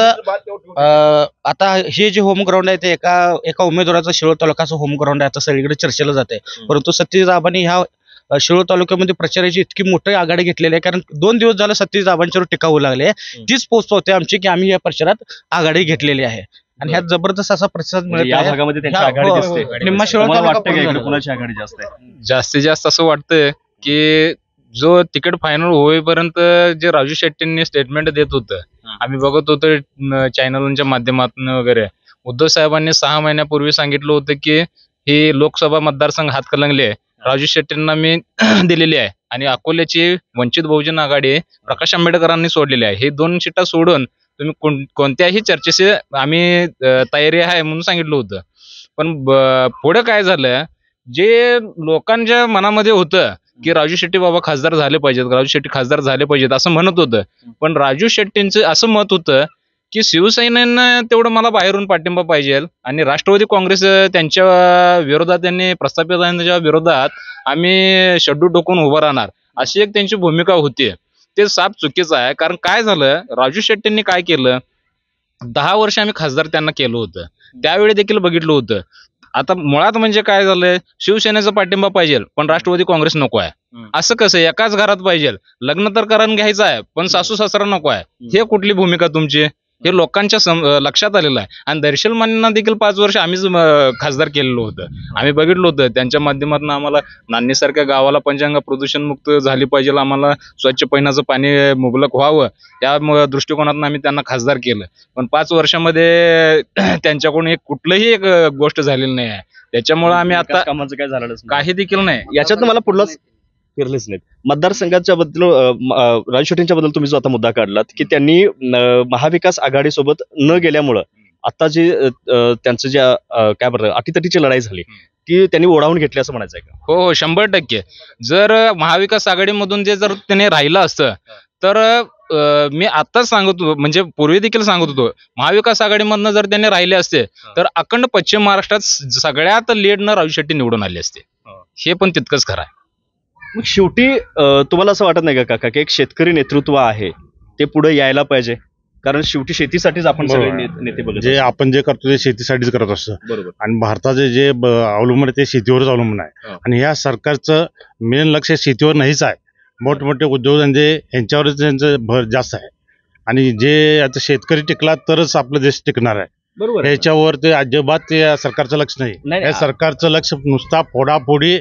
आता हे जे होम ग्राउंड आहे ते एका उमेदवाराचं शिरोळ तालुक्याचं होम ग्राउंड आहे, आता सगळीकडे चर्चेला जाते. परंतु सतीश ह्या शिरोळ तालुक्यामध्ये प्रचाराची इतकी मोठी आघाडी घेतलेली आहे, कारण 2 दिवस झालं सतीश आबांच्यावर टीका होऊ लागले. तीच पोस्ट होते आमची की आम्ही या प्रचारात आघाडी घेतलेली आहे आणि ह्यात जबरदस्त असा प्रतिसाद मिळत या आहे. भागामध्ये त्यांची आघाडी दिसते. निम्मा शिरोळ तुम्हाला तालुका वाटतं का पूर्ण इकडे कुणाची आघाडी जास्त आहे? जास्तीत जास्त असं वाटतंय की जो तिकीट फायनल होईपर्यंत जे राजू शेट्टींनी स्टेटमेंट देत होतं, आम्ही बघत होतो चॅनलच्या माध्यमातून वगैरे, उद्धव साहेबांनी 6 महिन्यापूर्वी सांगितलं होतं की ही लोकसभा मतदारसंघ हातकलंगले राजू शेट्टींना मी दिलेली आहे आणि अकोल्याची वंचित बहुजन आघाडी प्रकाश आंबेडकरांनी सोडलेली आहे. हे 2 सीटा सोडून तुम्ही कोणत्याही चर्चेची आम्ही तयारी आहे म्हणून सांगितलं होतं. पण पुढे काय झालं, जे लोकांच्या मनामध्ये होतं की राजू शेट्टी बाबा खासदार झाले पाहिजेत, राजू शेट्टी खासदार झाले पाहिजेत असं म्हणत होतं. पण राजू शेट्टींचं असं मत होतं की शिवसेनेनं तेवढं मला बाहेरून पाठिंबा पाहिजे आणि राष्ट्रवादी काँग्रेस त्यांच्या विरोधात, त्यांनी प्रस्थापितांच्या विरोधात आम्ही शेड्यू टोकून उभं राहणार, अशी एक त्यांची भूमिका होती. ते साफ चुकीचं आहे. कारण काय झालं, राजू शेट्टींनी काय केलं, 10 वर्ष आम्ही खासदार त्यांना केलं होतं, त्यावेळी देखील बघितलं होतं. आता मुळात म्हणजे काय झालंय, शिवसेनेचा पाठिंबा पाहिजे पण राष्ट्रवादी काँग्रेस नको आहे. असं कसं, एकाच घरात पाहिजे, लग्न तर करून घ्यायचं आहे पण सासू सासरा नको आहे, हे कुठली भूमिका तुमची? हे लोकांच्या लक्षात आलेलं आहे. आणि दर्शल मान्यांना देखील 5 वर्ष आम्हीच खासदार केलेलं होतं. आम्ही बघितलं होतं त्यांच्या माध्यमातून आम्हाला नान्नीसारख्या गावाला पंचगंगा प्रदूषण मुक्त झाली पाहिजे, आम्हाला स्वच्छ पिण्याचं पाणी मुबलक व्हावं, त्या दृष्टिकोनातून आम्ही त्यांना खासदार केलं. पण 5 वर्षामध्ये त्यांच्याकडून कुठलंही एक गोष्ट झालेली नाही आहे. त्याच्यामुळे आम्ही आता कामाचं काय झालं काही देखील नाही. याच्यात मला पुढला फिरलेच नाहीत. मतदारसंघाच्या बद्दल राजू शेट्टींच्या बद्दल तुम्ही जो आता मुद्दा काढलात की त्यांनी महाविकास आघाडीसोबत न गेल्यामुळं आता जे त्यांचं जे काय म्हणतात अटीतटीची लढाई झाली ती त्यांनी ओढावून घेतली असं म्हणायचं आहे का? हो 100%. जर महाविकास आघाडीमधून जर त्याने राहिलं असतं तर मी आताच सांगत होतो, म्हणजे पूर्वी देखील सांगत होतो, महाविकास आघाडीमधनं जर त्यांनी राहिले असते तर अखंड पश्चिम महाराष्ट्रात सगळ्यात लीडनं राजू शेट्टी निवडून आले असते. हे पण तितकंच खरं आहे. मग शेवटी तुम्हाला असं वाटत नाही का काका की एक शेतकरी नेतृत्व आहे ते पुढे यायला पाहिजे? कारण शेवटी शेतीसाठीच आपण सगळे नेते बघतो, जे आपण जे करतो ते शेतीसाठीच करत असतो. बरोबर. आणि भारताचे जे अवलंबून आहे ते शेतीवरच अवलंबून आहे. आणि या सरकारचं मेन लक्ष शेतीवर नाहीच आहे. मोठमोठे उद्योगधंदे यांच्यावरच त्यांचं भर जास्त आहे. आणि जे आता शेतकरी टिकला तरच आपला देश टिकणार आहे. बरोबर. ह्याच्यावर ते अजिबात या सरकारचं लक्ष नाही. या सरकारचं लक्ष नुसता फोडाफोडी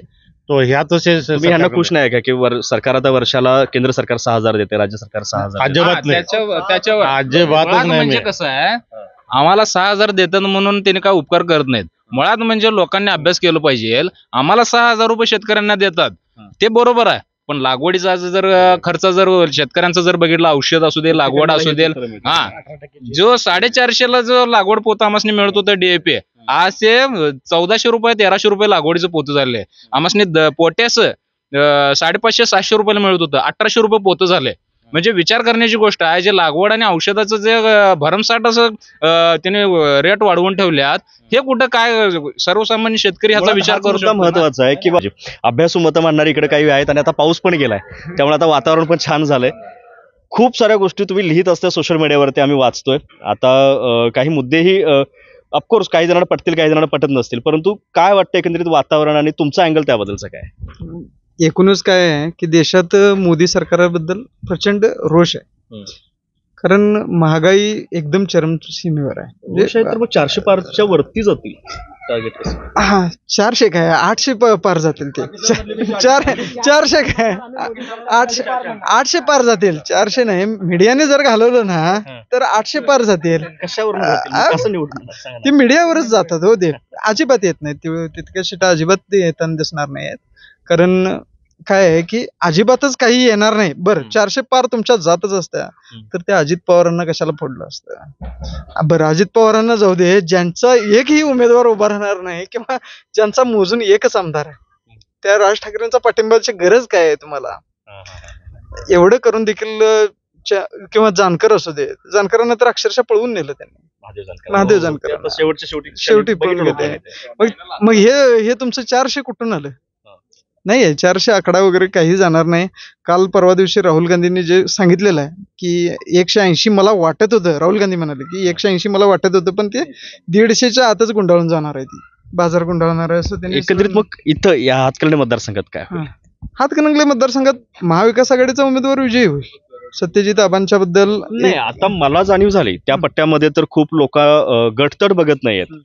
तो ह्यातच तुम्ही ह्यांना खुश नाही का की सरकार आता वर्षाला केंद्र सरकार 6,000 देते, राज्य सरकार 6,000 अजिबात नाही. त्याच्यावर अजिबातच नाही. म्हणजे कसं आहे, आम्हाला 6,000 देतात म्हणून त्यांनी काय उपकार करत नाहीत. मुळात म्हणजे लोकांनी अभ्यास केला पाहिजे. आम्हाला 6,000 रुपये शेतकऱ्यांना देतात ते बरोबर आहे, पण लागवडीचा जर खर्च जर शेतकऱ्यांचा जर बघितला, औषध असू दे, लागवड असू दे, जो 450ला जो लागवड पोत आम्हाला मिळत होतं DAP, आज ते 1400 रुपये 1300 रुपये लागवडीचं पोतं झाले. आम्हाला पोट्यास 550-700 रुपयाला मिळत होतं, 1800 रुपये पोतं झाले. म्हणजे विचार करण्याची गोष्ट आहे. जे लागवड आणि औषधाचं जे भरमसाठ असं त्याने रेट वाढवून ठेवल्यात, हे कुठं काय सर्वसामान्य शेतकरी ह्याचा विचार करू शकतो? महत्वाचा आहे की अभ्यासू मतं मांडणारे इकडे काही आहेत आणि आता पाऊस पण गेलाय, त्यामुळे आता वातावरण पण छान झालंय. खूप साऱ्या गोष्टी तुम्ही लिहित असता सोशल मीडियावरती, आम्ही वाचतोय. आता काही मुद्देही ऑफकोर्स काही जणांना पटतील, काही जणांना पटत नसतील, परंतु काय वाटतं एकंदरीत वातावरण आणि तुमचा अँगल त्याबद्दलचा काय? एकूणच काय आहे की देशात मोदी सरकाराबद्दल प्रचंड रोष आहे. कारण महागाई एकदम चरमसीमेवर आहे. म्हणजे तर मग 400 पारच्या वरती जातील टार्गेट कसं? हा 400 काय 800 पार जातील ते 400 काय 800 पार जातील. 400 नाही, मीडियाने जर घालवलं ना तर 800 पार जातील. कशावर कसं निवडणार? ते मीडियावरच जातात हो. ते अजिबात येत नाहीत, तितक्या सीटा अजिबात येताना दिसणार नाहीत. कारण काय आहे की अजिबातच काही येणार नाही. बरं 400 पार तुमच्या जातच असत्या तर त्या अजित पवारांना कशाला फोडलं असतं? बरं अजित पवारांना जाऊ दे, ज्यांचा एकही उमेदवार उभा राहणार नाही किंवा ज्यांचा मोजून एकच आमदार आहे, त्या राज ठाकरेंचा पाठिंबाची गरज काय आहे तुम्हाला? एवढं करून देखील किंवा जानकर असू दे, जानकरांना तर अक्षरशः पळवून नेलं त्यांनी. महादेव जानकर शेवटी पळून गेले. मग हे तुमचं 400 कुठून आलं? नाही 400 आकडा वगैरे काही जाणार नाही. काल परवा दिवशी राहुल गांधींनी जे सांगितलेलं आहे की 180 मला वाटत होतं, राहुल गांधी म्हणाले की 180 मला वाटत होतं, पण ते 150च्या आतच गुंडाळून जाणार आहे, ती बाजार गुंडाळणार आहे असं त्यांनी. एकंदरीत मग इथं या हातकर्णी मतदारसंघात काय होईल? हातकणंगले मतदारसंघात महाविकास आघाडीचा उमेदवार विजयी होईल. सत्यजित आबांच्या बद्दल नाही, आता मला जाणीव झाली त्या पट्ट्यामध्ये तर खूप लोक गटतट बघत नाहीयेत.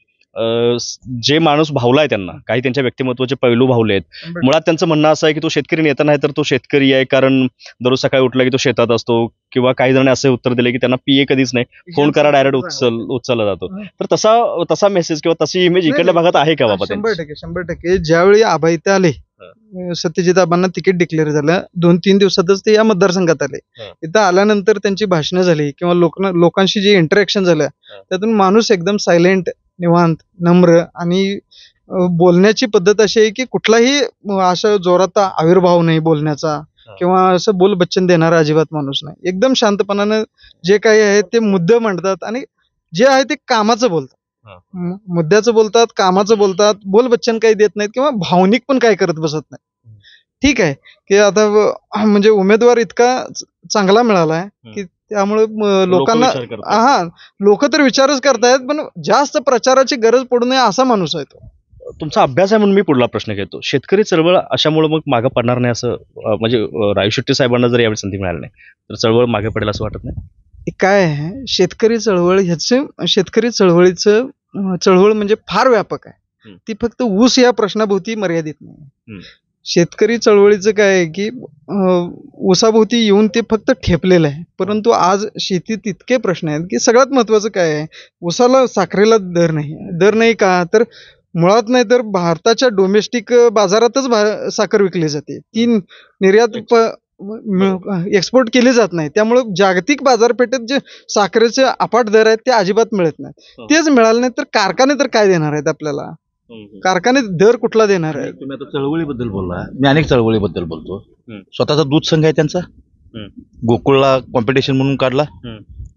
जे माणूस भावलाय त्यांना काही त्यांच्या व्यक्तिमत्वाचे पैलू भावलेत. मुळात त्यांचं म्हणणं असं आहे की तो शेतकरी नेता नाही तर तो शेतकरी आहे, कारण दररोज सकाळी उठला की तो शेतात असतो. किंवा काही जण असे उत्तर दिले की त्यांना पीए कधीच नाही, फोन करा डायरेक्ट उचलला जातो. तर तसा मेसेज किंवा तशी इमेज इकडल्या भागात आहे का बाबा? 100%. ज्यावेळी आबा इथे आले, सत्यजित आबांना तिकीट डिक्लेअर झालं, 2-3 दिवसातच ते या मतदारसंघात आले. इथं आल्यानंतर त्यांची भाषणं झाली किंवा लोकांशी जे इंटरॅक्शन झालं त्यातून माणूस एकदम सायलेंट, निवांत, नम्र आणि बोलण्याची पद्धत अशी आहे की कुठलाही असं जोरात आविर्भाव नाही बोलण्याचा किंवा असं बोल बच्चन देणारा अजिबात माणूस नाही. एकदम शांतपणानं जे काही आहे ते मुद्दे मांडतात आणि जे आहे ते कामाचं बोलतात, मुद्द्याचं बोलतात, कामाचं बोलतात. बोल बच्चन काही देत नाहीत किंवा भावनिक पण काय करत बसत नाही. ठीक आहे की आता म्हणजे उमेदवार इतका चांगला मिळालाय की त्यामुळे लोकांना लोक तर विचारच करतायत, पण जास्त प्रचाराची गरज पडू नये असा माणूस आहे तो. तुमचा अभ्यास आहे म्हणून मी पुढला प्रश्न घेतो. शेतकरी चळवळ अशामुळे मग मागे पडणार नाही असं, म्हणजे राजू शेट्टी साहेबांना जर यावेळी संधी मिळाली नाही तर चळवळ मागे पडेल असं वाटत नाही? काय आहे, शेतकरी चळवळ शेतकरी चळवळ म्हणजे फार व्यापक आहे. ती फक्त ऊस या प्रश्नाभोवती मर्यादित नाही. शेतकरी चळवळीचं काय आहे की ऊसाभोवती येऊन ते फक्त ठेपलेलं आहे. परंतु आज शेतीत इतके प्रश्न आहेत की सगळ्यात महत्वाचं काय आहे, ऊसाला साखरेला दर नाही का, तर मुळात नाही तर भारताच्या डोमेस्टिक बाजारातच साखर विकली जाते, ती निर्यात एक्सपोर्ट केली जात नाही. त्यामुळे जागतिक बाजारपेठेत जे साखरेचे अफाट दर आहेत ते अजिबात मिळत नाहीत. तेच मिळाले नाही तर कारखाने तर काय देणार आहेत आपल्याला? कारखाने दर कुठला देणार आहे? तुम्ही आता चळवळीबद्दल बोलला, मी अनेक चळवळीबद्दल बोलतो. स्वतःचा दूध संघ आहे त्यांचा, गोकुळला कॉम्पिटिशन म्हणून काढला.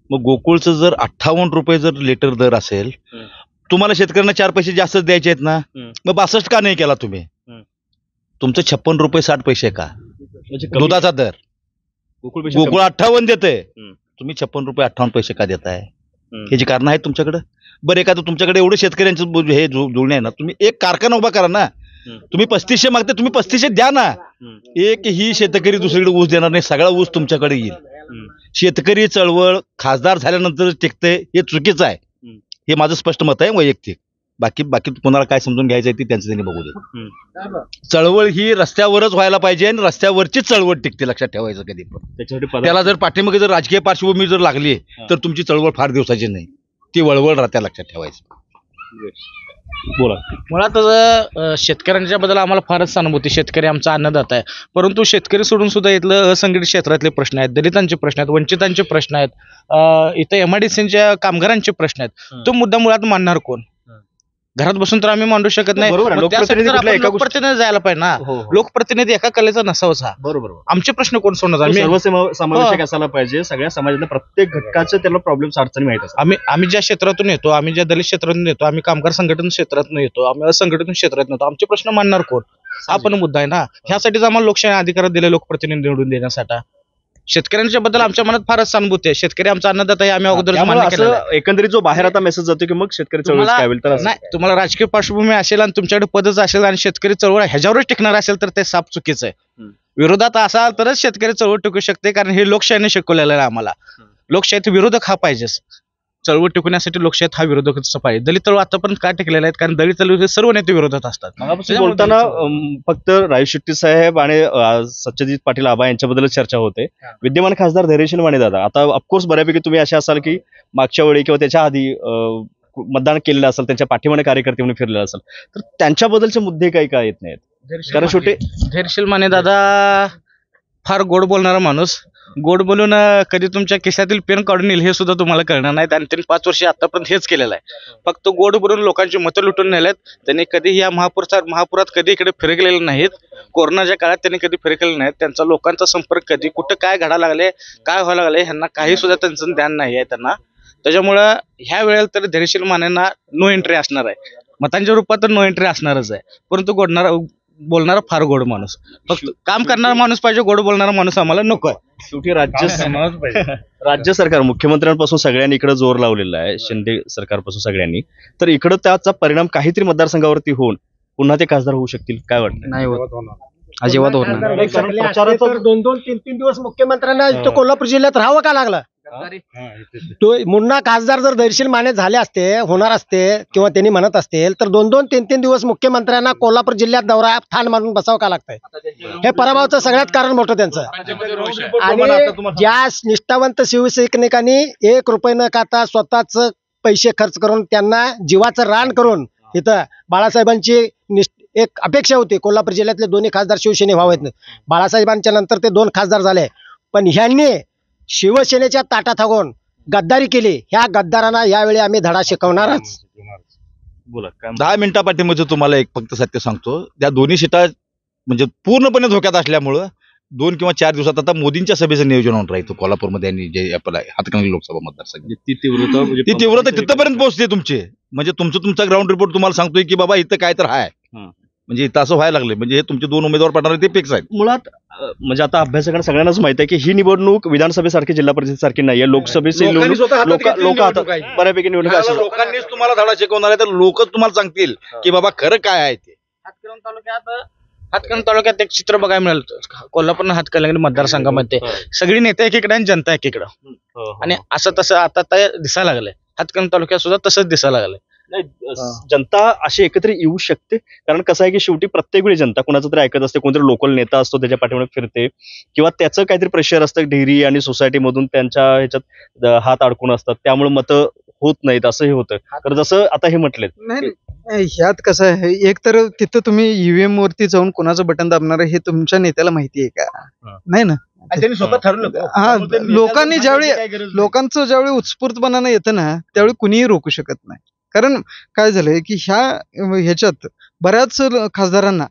मग गोकुळचं जर 58 रुपये जर लिटर दर असेल, तुम्हाला शेतकऱ्यांना 4 पैसे जास्तच द्यायचे आहेत ना, मग 62 का नाही केला तुम्ही? तुमचं 56 रुपये 60 पैसे का दुधाचा दर? गोकुळ 58 देते, तुम्ही 56 रुपये 58 पैसे का देताय? ह्याची कारण आहेत तुमच्याकडे? बरं, एखादं तुमच्याकडे एवढं शेतकऱ्यांचं हे जुळणे आहे ना, तुम्ही एक कारखाना उभा करा ना. तुम्ही 3500 मागते, तुम्ही 3500 द्या ना. एक ही शेतकरी दुसरीकडे ऊस देणार नाही, सगळा ऊस तुमच्याकडे येईल. शेतकरी चळवळ खासदार झाल्यानंतर टिकते हे चुकीचं आहे. हे माझं स्पष्ट मत आहे वैयक्तिक. बाकी कोणाला काय समजून घ्यायचं ते त्यांचं त्यांनी बघू दे. चळवळ ही रस्त्यावरच व्हायला पाहिजे आणि रस्त्यावरची चळवळ टिकते, लक्षात ठेवायचं कधी पण. त्याला जर पाठीमागे जर राजकीय पार्श्वभूमी जर लागली तर तुमची चळवळ फार दिवसाची नाही, ती वळवळ राहत्या, लक्षात ठेवायचं. बोला. मुळात शेतकऱ्यांच्या बद्दल आम्हाला फारच सहानुभूती. शेतकरी आमचा अन्नदाता आहे, परंतु शेतकरी सोडून सुद्धा इथलं असंघटित क्षेत्रातले प्रश्न आहेत, दलितांचे प्रश्न आहेत, वंचितांचे प्रश्न आहेत, इथं MIDCच्या कामगारांचे प्रश्न आहेत. तो मुद्दा मुळात मांडणार कोण? घरात बसून तर आम्ही मांडू शकत नाही. लोकप्रतिनिधी जायला पाहिजे ना. लोकप्रतिनिधी एका कलेचा नसावाच हा. बरोबर. आमचे प्रश्न कोण सोडणार? समावेशक असायला पाहिजे, सगळ्या समाजातल्या प्रत्येक घटकाचे त्याला प्रॉब्लेम अडचणी माहित असतात. आम्ही ज्या क्षेत्रातून येतो, आम्ही ज्या दलित क्षेत्रातून येतो, आम्ही कामगार संघटन क्षेत्रातून येतो, आम्ही असंघटित क्षेत्रात येतो, आमचे प्रश्न मांडणार कोण? हा पण मुद्दा आहे ना. ह्यासाठीच आम्हाला लोकशाही अधिकार दिले लोकप्रतिनिधी निवडून देण्यासाठी. शेतकऱ्यांच्या बद्दल आमच्या मनात फारच सहानुभूती आहे. शेतकरी आमचा अन्नदाता आहे, आम्ही अगोदर त्यामुळे मान्य केलेलं आहे. असं एकंदरीत जो बाहेर आता मेसेज जातो की मग शेतकरी चळवळ काय होईल तर असं. नाही, तुम्हाला राजकीय पार्श्वभूमी असेल आणि तुमच्याकडे पदच असेल आणि शेतकरी चळवळ ह्याच्यावरच टिकणार असेल तर ते साफ चुकीचं आहे. विरोधात असाल तरच शेतकरी चळवळ टिकू शकते, कारण हे लोकशाहीने शिकवलेलं आहे आम्हाला. लोकशाहीत विरोधक हा पाहिजेच. चळवळ टिकवण्यासाठी लोकशाहीत हा विरोधक पाहिजे. दलित चळवळ आतापर्यंत का टिकलेला आहेत, कारण दलित चळवळीचे सर्व नेते विरोधात असतात. मगापासून बोलताना फक्त राजू शेट्टी साहेब आणि सत्यजित पाटील आबा यांच्याबद्दल चर्चा होते. विद्यमान खासदार धैर्यशील माने दादा, आता ऑफकोर्स बऱ्यापैकी तुम्ही असे असाल की मागच्या वेळी किंवा त्याच्या आधी मतदान केलेलं असेल, त्यांच्या पाठीमागे कार्यकर्ते म्हणून फिरलेलं असेल, तर त्यांच्याबद्दलचे मुद्दे काही काय येत नाहीत. कारण शेवटी धैर्यशील माने दादा फार गोड बोलणारा माणूस, गोड बोलून कधी तुमच्या खिशातील पेन काढून येईल हे सुद्धा तुम्हाला कळणार नाही. आणि त्यांनी 5 वर्षे आतापर्यंत हेच केलेलं आहे. फक्त गोड बोलून लोकांची मतं लुटून नेलेत. त्यांनी कधी या महापुरात कधी इकडे फिरकलेले नाहीत. कोरोनाच्या काळात त्यांनी कधी फिरकलेले नाहीत. त्यांचा लोकांचा संपर्क कधी कुठं काय घडा लागले, काय व्हायला लागले ह्यांना काही सुद्धा त्यांचं ध्यान नाही आहे त्यांना. त्याच्यामुळं ह्या वेळेला तर धैर्यशील मानेंना नो एंट्री असणार आहे. मतांच्या रूपात तर नो एंट्री असणारच आहे. परंतु बोलणारा फार गोड माणूस, फक्त काम करणारा माणूस पाहिजे, गोड बोलणारा माणूस आम्हाला नको आहे. शेवटी राज्य सरकार मुख्यमंत्र्यांपासून सगळ्यांनी इकडे जोर लावलेला आहे, शिंदे सरकारपासून सगळ्यांनी, तर इकडे त्याचा परिणाम काहीतरी मतदारसंघावरती होऊन पुन्हा ते खासदार होऊ शकतील, काय वाटतं? नाही होत, अजिबात होत नाही. 2-2-3-3 दिवस मुख्यमंत्र्यांना इथं कोल्हापूर जिल्ह्यात राहावं का लागलं? तो मुन्ना खासदार जर धैर्यशील माने झाले असते, होणार असते किंवा त्यांनी म्हणत असतील तर 2-2-3-3 दिवस मुख्यमंत्र्यांना कोल्हापूर जिल्ह्यात दौरा ठाण मारून बसावं का लागतंय? हे पराभवाचं सगळ्यात कारण मोठं त्यांचं. आणि ज्या निष्ठावंत शिवसैनिकांनी 1 रुपये न खाता स्वतःच पैसे खर्च करून त्यांना जीवाचं रान करून इथं बाळासाहेबांची एक अपेक्षा होती कोल्हापूर जिल्ह्यातले दोन्ही खासदार शिवसेने व्हावेत. बाळासाहेबांच्या नंतर ते 2 खासदार झाले, पण ह्यांनी शिवसेनेच्या ताटात हागून गद्दारी केली. ह्या गद्दारांना यावेळी आम्ही धडा शिकवणारच. बोला काय 10 मिनिटापाठीमध्ये तुम्हाला एक फक्त सत्य सांगतो, त्या दोन्ही सीटा म्हणजे पूर्णपणे धोक्यात असल्यामुळं 2 किंवा 4 दिवसात आता मोदींच्या सभेचं नियोजन होऊन राहतो कोल्हापूरमध्ये. आणि जे आपला हातकणंगले लोकसभा मतदारसंघ ती तीव्रता तिथपर्यंत पोहोचते तुमची. म्हणजे तुमचा ग्राउंड रिपोर्ट तुम्हाला सांगतोय की बाबा इथं काय तर आहे, म्हणजे इथं असं व्हायला लागले. म्हणजे हे तुमचे 2 उमेदवार पडणार ते फिक्स आहेत. मुळात म्हणजे आता अभ्यासकांना सगळ्यांनाच माहिती आहे की ही निवडणूक विधानसभेसारखी जिल्हा परिषद सारखी नाहीये. लोकसभेची लोक आता बऱ्यापैकी निवडणूक लोकांनीच तुम्हाला धडा शिकवणार आहे, तर लोकच तुम्हाला सांगतील की बाबा खरं काय आहे ते. हातकणंगले तालुक्यात एक चित्र बघायला मिळालं. कोल्हापूर हातकणंगले मतदारसंघामध्ये सगळी नेते एकीकडे आणि जनता एकीकडं, आणि असं तसं आता दिसायला लागलंय. हातकणंगले तालुक्यात सुद्धा तसंच दिसायला लागलंय. नाही, जनता अशी एकत्र येऊ शकते, कारण कसं आहे की शेवटी प्रत्येक वेळी जनता कोणाचं तरी ऐकत असते, कोणतरी लोकल नेता असतो त्याच्या पाठीमागे फिरते, किंवा त्याचं काहीतरी प्रेशर असतं डेअरी आणि सोसायटीमधून त्यांच्या ह्याच्यात हात अडकून असतात, त्यामुळे मतं होत नाहीत असंही होतं. तर जसं आता हे म्हटलेत, नाही ह्यात कसं आहे, एक तर तिथं तुम्ही ईव्हीएम वरती जाऊन कोणाचं बटन दाबणार आहे हे तुमच्या नेत्याला माहिती आहे का? नाही ना, त्यांनी स्वतः ठरवलं. हा, लोकांनी लोकांचं ज्यावेळी उत्स्फूर्तपणानं येतं ना, त्यावेळी कुणीही रोखू शकत नाही. कारण काय झालंय की ह्याच्यात बऱ्याच खासदारांना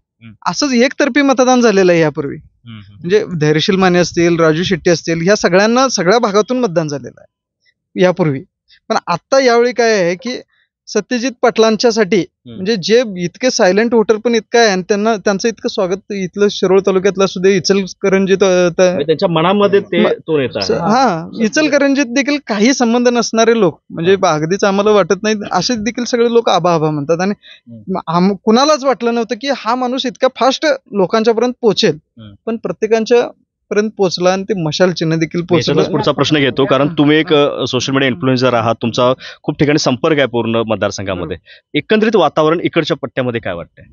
असंच एकतर्फी मतदान झालेलं आहे यापूर्वी. म्हणजे धैर्यशील माने असतील, राजू शेट्टी असतील, ह्या सगळ्यांना सगळ्या भागातून मतदान झालेलं आहे यापूर्वी. पण आता यावेळी काय आहे की सत्यजित पाटलांच्यासाठी म्हणजे जे इतके सायलेंट वोटर पण इतकं आहे, आणि त्यांचं इतकं स्वागत इथलं शिरोळ तालुक्यातला सुद्धा इचलकरंजीत त्यांच्या मनामध्ये तो नेता आहे. हा, इचलकरंजीत देखील काही संबंध नसणारे लोक, म्हणजे अगदीच आम्हाला वाटत नाही असे देखील सगळे लोक आबा आबा म्हणतात. आणि कुणालाच वाटलं नव्हतं की हा माणूस इतका फास्ट लोकांच्या पर्यंत पोहोचेल, पण प्रत्येकांच्या पर्यंत पोहोचला आणि ते मशाल चिन्ह देखील पोहोचलं. पुढचा प्रश्न घेतो, कारण तुम्ही एक सोशल मीडिया इन्फ्लुएन्सर आहात, तुमचा खूप ठिकाणी संपर्क आहे पूर्ण मतदारसंघामध्ये. एकंदरीत वातावरण इकडच्या पट्ट्यामध्ये काय वाटतंय?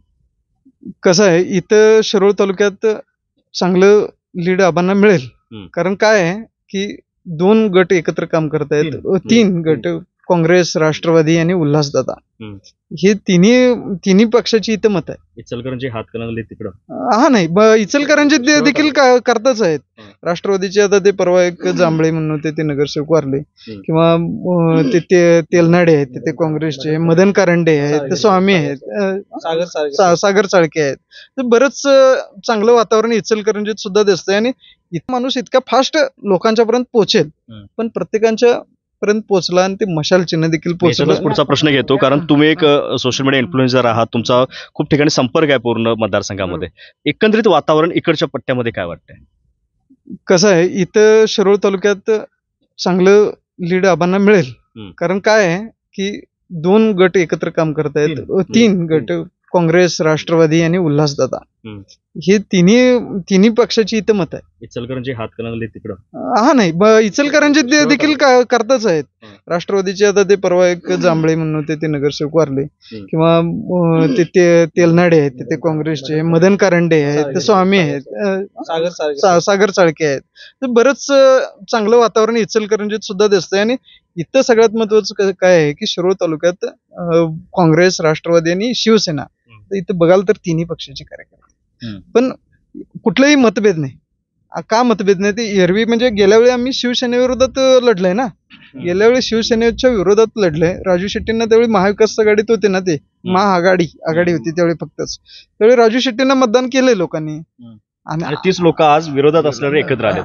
कसं आहे, इथं शिरोळ तालुक्यात चांगलं लीड आबांना मिळेल. कारण काय आहे की 2 गट एकत्र काम करतायत, 3 गट, काँग्रेस, राष्ट्रवादी आणि उल्हासदादा, हे तिन्ही पक्षाची इथं मत आहे. इचलकरंजी हातकणंगले तिकडं हा नाही, इचलकरंजीत देखील करतच आहेत. राष्ट्रवादीचे आता ते परवा एक जांभळे म्हणून होते, ते नगरसेवक वारले, किंवा ते तेलनाडे आहेत, ते काँग्रेसचे, मदन कारंडे आहेत, ते स्वामी आहेत, सागर चाळके आहेत. तर बरंच चांगलं वातावरण इचलकरंजीत सुद्धा दिसतंय. आणि इथं माणूस इतका फास्ट लोकांच्या पर्यंत पोहोचेल, पण प्रत्येकांच्या पर्यंत पोहोचला आणि ते मशाल चिन्ह देखील पोहोचलं. पुढचा प्रश्न घेतो, कारण तुम्ही एक सोशल मीडिया इन्फ्लुएन्सर आहात, तुमचा खूप ठिकाणी संपर्क आहे पूर्ण मतदारसंघामध्ये. एकंदरीत वातावरण इकडच्या पट्ट्यामध्ये काय वाटतंय? कसं आहे इथं शिरोळ तालुक्यात चांगलं लीड आबांना मिळेल. कारण काय आहे की 2 गट एकत्र काम करत आहेत. 3 गट, काँग्रेस, राष्ट्रवादी आणि उल्हासदादा. हे तिन्ही पक्षाची इथं मत आहे. इचलकरंजी हातकणंगले तिकडं हा नाही इचलकरंजी देखील करताच आहेत. राष्ट्रवादीचे आता ते परवा एक जांभळे म्हणून होते, ते नगरसेवक वारले. किंवा ते तेलनाडे आहेत, ते काँग्रेसचे. मदन कारंडे आहेत, ते स्वामी आहेत, सागर चाळके आहेत. तर बरंच चांगलं वातावरण इचलकरंजीत सुद्धा दिसतंय. आणि इथं सगळ्यात महत्वाचं काय आहे की शिरोळ तालुक्यात काँग्रेस, राष्ट्रवादी आणि शिवसेना, तर इथं बघाल तर तिन्ही पक्षाचे कार्यकर्ते. पण कुठलाही मतभेद नाही. का मतभेद नाही? ते एरवी म्हणजे गेल्या वेळी आम्ही शिवसेनेविरोधात लढलोय ना. गेल्या वेळी शिवसेनेच्या विरोधात लढलंय. राजू शेट्टींना त्यावेळी महाविकास आघाडीत होते ना, ते महाआघाडी होती त्यावेळी फक्तच. त्यावेळी राजू शेट्टींना मतदान केलंय लोकांनी. आणि तीच लोक आज विरोधात असल्यावर एकत्र आले.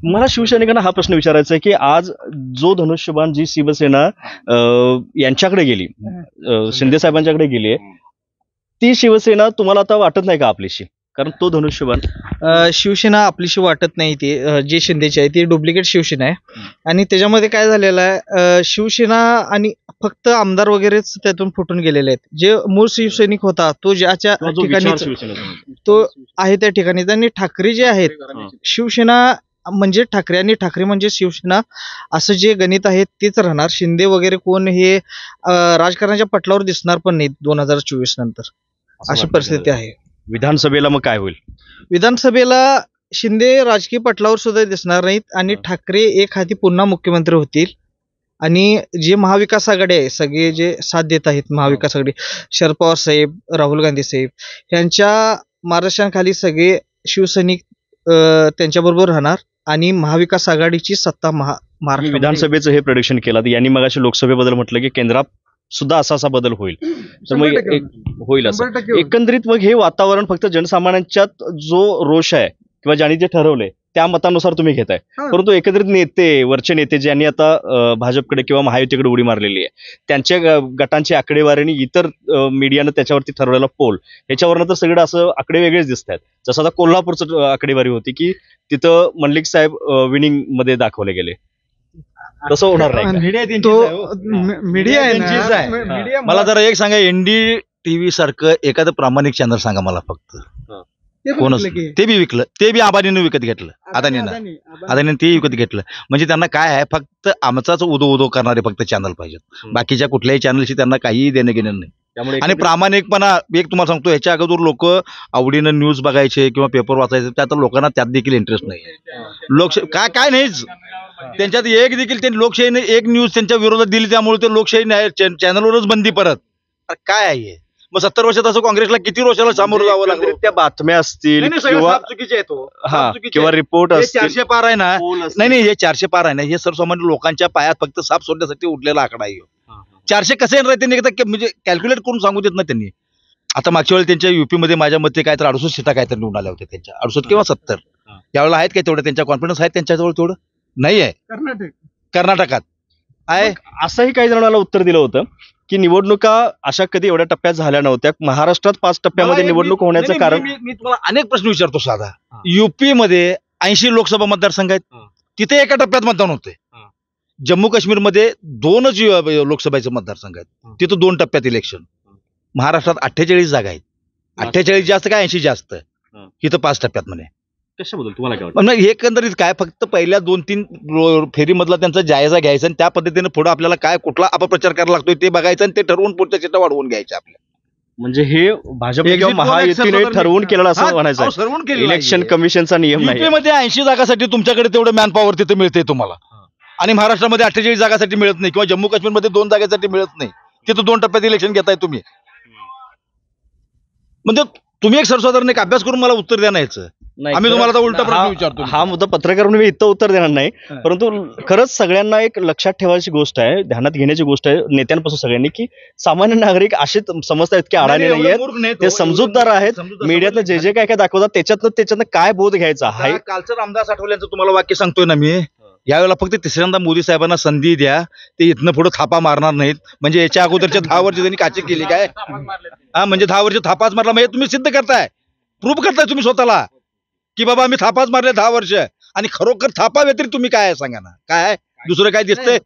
मला शिवसैनिकांना हा प्रश्न विचारायचा आहे की आज जो धनुष्यबाण जी शिवसेना यांच्याकडे गेली, शिंदे साहेबांच्याकडे गेली, ती शिवसेना तुम्हाला आता वाटत नाही का आपलीशी? कारण तो धनुष्यबाण शिवसेना आपलीशी वाटत नाही. ती जी शिंदेची आहे ती डुप्लिकेट शिवसेना आहे. आणि त्याच्यामध्ये काय झालेलं आहे, शिवसेना आणि फक्त आमदार वगैरेच त्यातून फुटून गेलेले आहेत. जे मूळ शिवसैनिक होता तो ज्याच्या ठिकाणी तो आहे त्या ठिकाणी. आणि ठाकरे जे आहेत, शिवसेना म्हणजे ठाकरे आणि ठाकरे म्हणजे शिवसेना, असं जे गणित आहे तेच राहणार. शिंदे वगैरे कोण हे राजकारणाच्या पटलावर दिसणार पण नाहीत 2024 नंतर. अशी परिस्थिती आहे. विधानसभेला मग काय होईल? विधानसभेला शिंदे राजकीय पटलावर सुद्धा दिसणार नाहीत आणि ठाकरे एक हाती पुन्हा मुख्यमंत्री होतील. आणि जे महाविकास आघाडी आहे, सगळे जे साथ देत आहेत महाविकास आघाडी, शरद पवार साहेब, राहुल गांधी साहेब, यांच्या मार्गदर्शनाखाली सगळे शिवसैनिक त्यांच्याबरोबर राहणार आणि महाविकास आघाडीची सत्ता महाराष्ट्र. विधानसभेचं हे प्रेडिक्शन केलं. यांनी मगाशी लोकसभेबद्दल म्हटलं की केंद्रात सुद्धा असा बदल होईल. तर मग होईल असं एकंदरीत. मग हे वातावरण फक्त जनसामान्यांच्यात जो रोष आहे किंवा ज्यांनी जे ठरवलंय त्या मतानुसार तुम्ही घेताय. परंतु एकत्रित नेते, वरचे नेते ज्यांनी आता भाजपकडे किंवा महायुतीकडे उडी मारलेली आहे, त्यांच्या गटांची आकडेवारी, इतर मीडियानं त्याच्यावरती ठरवलेला पोल, ह्याच्यावरनं तर सगळं असं आकडे वेगळेच दिसत आहेत. जसं आता कोल्हापूरचं आकडेवारी होती की तिथं मल्लिक साहेब विनिंग मध्ये दाखवले गेले. तसं होणार नाही. मीडिया आहे. मला जरा एक सांगा, NDTV सारखं एखादं प्रामाणिक चॅनल सांगा मला फक्त. कोणच? ते बी विकलं, ते बी अदानीनं विकत घेतलं. अदानीनं ते विकत घेतलं. म्हणजे त्यांना काय आहे, फक्त आमचाच उदो करणारे फक्त चॅनल पाहिजेत. बाकीच्या कुठल्याही चॅनलशी त्यांना काहीही देणं घेणं नाही. आणि प्रामाणिकपणा एक तुम्हाला सांगतो, ह्याच्या अगोदर लोक आवडीनं न्यूज बघायचे किंवा पेपर वाचायचे, त्या लोकांना त्यात देखील इंटरेस्ट नाही. लोकशाही काय नाहीच त्यांच्यात. एक देखील त्यांनी लोकशाहीने एक न्यूज त्यांच्या विरोधात दिली, त्यामुळे ते लोकशाही नाही चॅनलवरच बंदी परत. काय आहे मग 70 वर्षात असं काँग्रेसला किती रोषाला सामोरं जावं लागलं? त्या बातम्या असतील किंवा चुकीचे किंवा रिपोर्ट असतील. 400 पार आहे ना. नाही हे 400 पार आहे ना, हे सर्वसामान्य लोकांच्या पायात फक्त साप सोडण्यासाठी उठलेला आकडा आहे. 400 कसे येणार त्यांनी एकदा म्हणजे कॅल्क्युलेट करून सांगू देत ना त्यांनी. आता मागच्या वेळी त्यांच्या युपी मध्ये माझ्या मते काय तर 68 सीटा काय तर निवडून आल्या होत्या त्यांच्या, 68 किंवा 70. यावेळेला आहेत काय तेवढं? त्यांच्या कॉन्फिडन्स आहेत त्यांच्याजवळ तेवढं नाही आहे. कर्नाटकात आहे. असंही काही जणांना उत्तर दिलं होतं की निवडणुका अशा कधी एवढ्या टप्प्यात झाल्या नव्हत्या. महाराष्ट्रात 5 टप्प्यामध्ये निवडणूक होण्याचं कारण. मी तुम्हाला अनेक प्रश्न विचारतो साधा. युपी मध्ये 80 लोकसभा मतदारसंघ आहेत, तिथे एका टप्प्यात मतदान होते. जम्मू काश्मीरमध्ये 2च लोकसभेचे मतदारसंघ आहेत, तिथं 2 टप्प्यात इलेक्शन. महाराष्ट्रात 48 जागा आहेत. 48 जास्त काय 80 जास्त, इथं 5 टप्प्यात म्हणे. कशाबद्दल तुम्हाला काय वाटतं? हे एकंदरीत काय, फक्त पहिल्या 2-3 फेरीमधला त्यांचा जायजा घ्यायचा आणि त्या पद्धतीने पुढे आपल्याला काय कुठला अपप्रचार करायला लागतोय ते बघायचं आणि ते ठरवून पुढच्या सीटा वाढवून घ्यायच्या आपल्या. म्हणजे हे भाजप किंवा महायुतीने ठरवून केलेलं असं म्हणायचं. इलेक्शन कमिशनचा नियम नाही. मध्ये 80 जागासाठी तुमच्याकडे तेवढं मॅन पॉवर तिथे मिळते तुम्हाला, आणि महाराष्ट्रामध्ये 48 जागासाठी मिळत नाही, किंवा जम्मू काश्मीरमध्ये 2 जागेसाठी मिळत नाही. तिथं 2 टप्प्यात इलेक्शन घेताय तुम्ही. म्हणजे तुम्ही एक सर्वसाधारण एक अभ्यास करून मला उत्तर द्या नाही. आम्ही तुम्हाला उलटा प्रश्न विचारतो. हा मुद्दा पत्रकार म्हणून मी इथं उत्तर देणार नाही, परंतु खरंच सगळ्यांना एक लक्षात ठेवायची गोष्ट आहे, ध्यानात घेण्याची गोष्ट आहे नेत्यांपासून सगळ्यांनी, की सामान्य नागरिक असे समजतायत की अडाणी नाहीयेत, ते समजूतदार आहेत. मीडियातलं जे जे काय दाखवतात त्याच्यातनं काय बोध घ्यायचा आहे. कालचं रामदास आठवल्यांचं तुम्हाला वाक्य सांगतोय ना मी. यावेळेला फक्त तिसऱ्यांदा मोदी साहेबांना संधी द्या, ते इथनं पुढे थापा मारणार नाहीत. म्हणजे याच्या अगोदरच्या 10 वर्ष त्यांनी काची केली काय? म्हणजे 10 वर्ष थापाच मारला म्हणजे तुम्ही सिद्ध करताय, प्रूव्ह करताय तुम्ही स्वतःला की बाबा आम्ही थापाच मारले 10 वर्ष. आणि खरोखर थापा व्यतिरिक्त तुम्ही काय आहे सांगा ना, काय आहे दुसरं काय दिसतंय?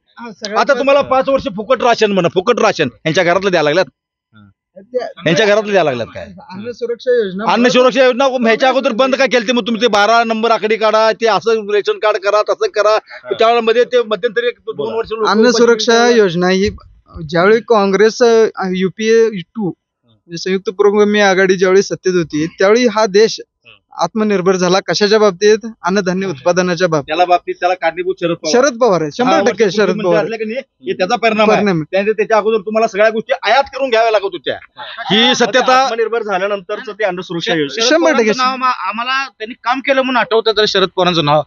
आता तुम्हाला 5 वर्ष फुकट राशन म्हणा, फुकट राशन यांच्या घरातलं द्यायला लागल्यात, यांच्या घरातलं द्यायला लागल्यात. काय अन्न सुरक्षा योजना अन्न सुरक्षा योजना ह्याच्या अगोदर बंद का केली? मग तुम्ही ते 12 नंबर आकडे काढा, ते असं रेशन कार्ड करा, तसं करा. त्यावेळेमध्ये ते मध्यंतरी 2 वर्ष लोकं अन्न सुरक्षा योजना ही ज्यावेळी काँग्रेस UPA 2 म्हणजे संयुक्त पुरोगामी आघाडी ज्यावेळी सत्तेत होती त्यावेळी हा देश आत्मनिर्भर झाला. कशाच्या बाबतीत? अन्नधान्य उत्पादनाच्या बाबतीत. त्याला बाबतीत त्याला कारणीभूत शरद पवार आहे, 100% शरद पवार आहे. हे त्याचा परिणाम आहे. त्याच्या अगोदर तुम्हाला सगळ्या गोष्टी आयात करून घ्याव्या लागत होत्या. ही सत्यता आत्मनिर्भर झाल्यानंतरच ते अन्न सुरक्षा योजना 100% आम्हाला त्यांनी काम केलं म्हणून आठवतं तर शरद पवारांचं नाव.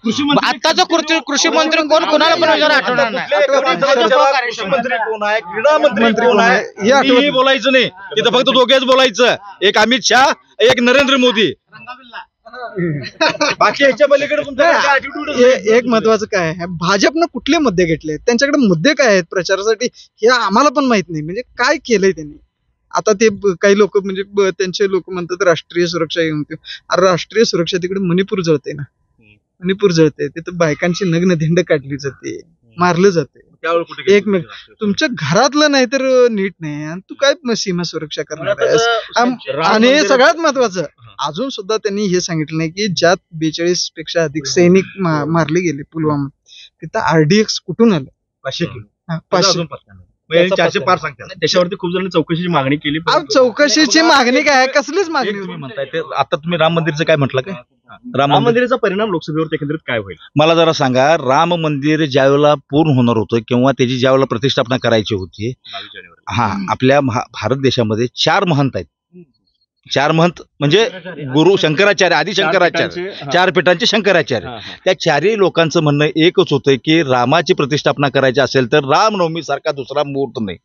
आताचा कृषी मंत्री कोण कोणाला पण वगैरे आठवणार नाही. कृषी मंत्री कोण आहे, क्रीडा मंत्री कोण आहे हे बोलायचं नाही. तिथं फक्त दोघेच बोलायचं, एक अमित शहा, एक नरेंद्र मोदी. बाकी ह्याच्या पलीकडे तुमचा एक महत्वाचं काय आहे, भाजपनं कुठले मुद्दे घेतले, त्यांच्याकडे मुद्दे काय आहेत प्रचारासाठी हे आम्हाला पण माहित नाही. म्हणजे काय केलंय त्यांनी. आता ते काही लोक म्हणजे त्यांचे लोक म्हणतात राष्ट्रीय सुरक्षा घेऊन. अरे राष्ट्रीय सुरक्षा तिकडे मणिपूर जळते ना, मणिपूर जळते, तिथं बायकांची नग्न धिंड काढली जाते, मारलं जाते. एकमेक तुमच्या घरातलं नाही तर नीट नाही आणि तू काय सीमा सुरक्षा करणार आहेस. आणि सगळ्यात महत्वाचं अजून सुद्धा त्यांनी हे सांगितलं नाही की ज्यात 42 पेक्षा अधिक सैनिक मारले गेले पुलवामा, तिथं RDX कुठून आलं? 500. त्याच्यावरती खूप जणांनी चौकशीची मागणी केली. चौकशीची मागणी काय आहे? कसलीच मागणी तुम्ही म्हणताय ते आता तुम्ही राम मंदिरचं काय म्हटलं? काय राम मंदिराचा परिणाम लोकसभेवर एकंदरीत काय होईल? मला जरा सांगा. राम मंदिर ज्यावेळेला पूर्ण होणार होतं किंवा त्याची ज्यावेळेला प्रतिष्ठापना करायची होती, 22 जानेवारी. आपल्या भारत देशामध्ये 4 महंत आहेत. 4 महंत म्हणजे गुरु शंकराचार्य, आदि शंकराचार्य, 4 पीठांचे शंकराचार्य. त्या 4ही लोकांचं म्हणणं एकच होतं की रामाची प्रतिष्ठापना करायची असेल तर रामनवमी सारखा दुसरा मुहूर्त नाही.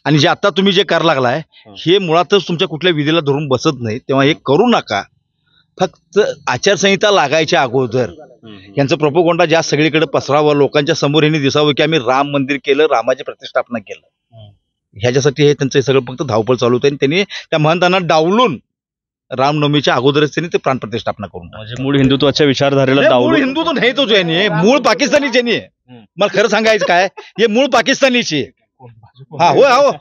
आणि जे आता तुम्ही जे करायला लागलाय हे मुळातच तुमच्या कुठल्या विधीला धरून बसत नाही, तेव्हा हे करू नका. फक्त आचारसंहिता लागायच्या अगोदर यांचं प्रोपोगंडा जास्त सगळीकडे पसरावं, लोकांच्या समोर यांनी दिसावं की आम्ही राम मंदिर केलं, रामाची प्रतिष्ठापना केलं. ह्याच्यासाठी हे त्यांचं सगळं फक्त धावपळ चालू होतं आणि त्यांनी त्या महंतांना डावलून रामनवमीच्या अगोदरच त्यांनी ते प्राणप्रतिष्ठापना करून म्हणजे मूळ हिंदुत्वाच्या विचारधारेला मूळ डावलून. हिंदू तर नाही तो यांनी, मूळ पाकिस्तानीच यांनी. मला खरं सांगायचं काय, हे मूळ पाकिस्तानीची. हो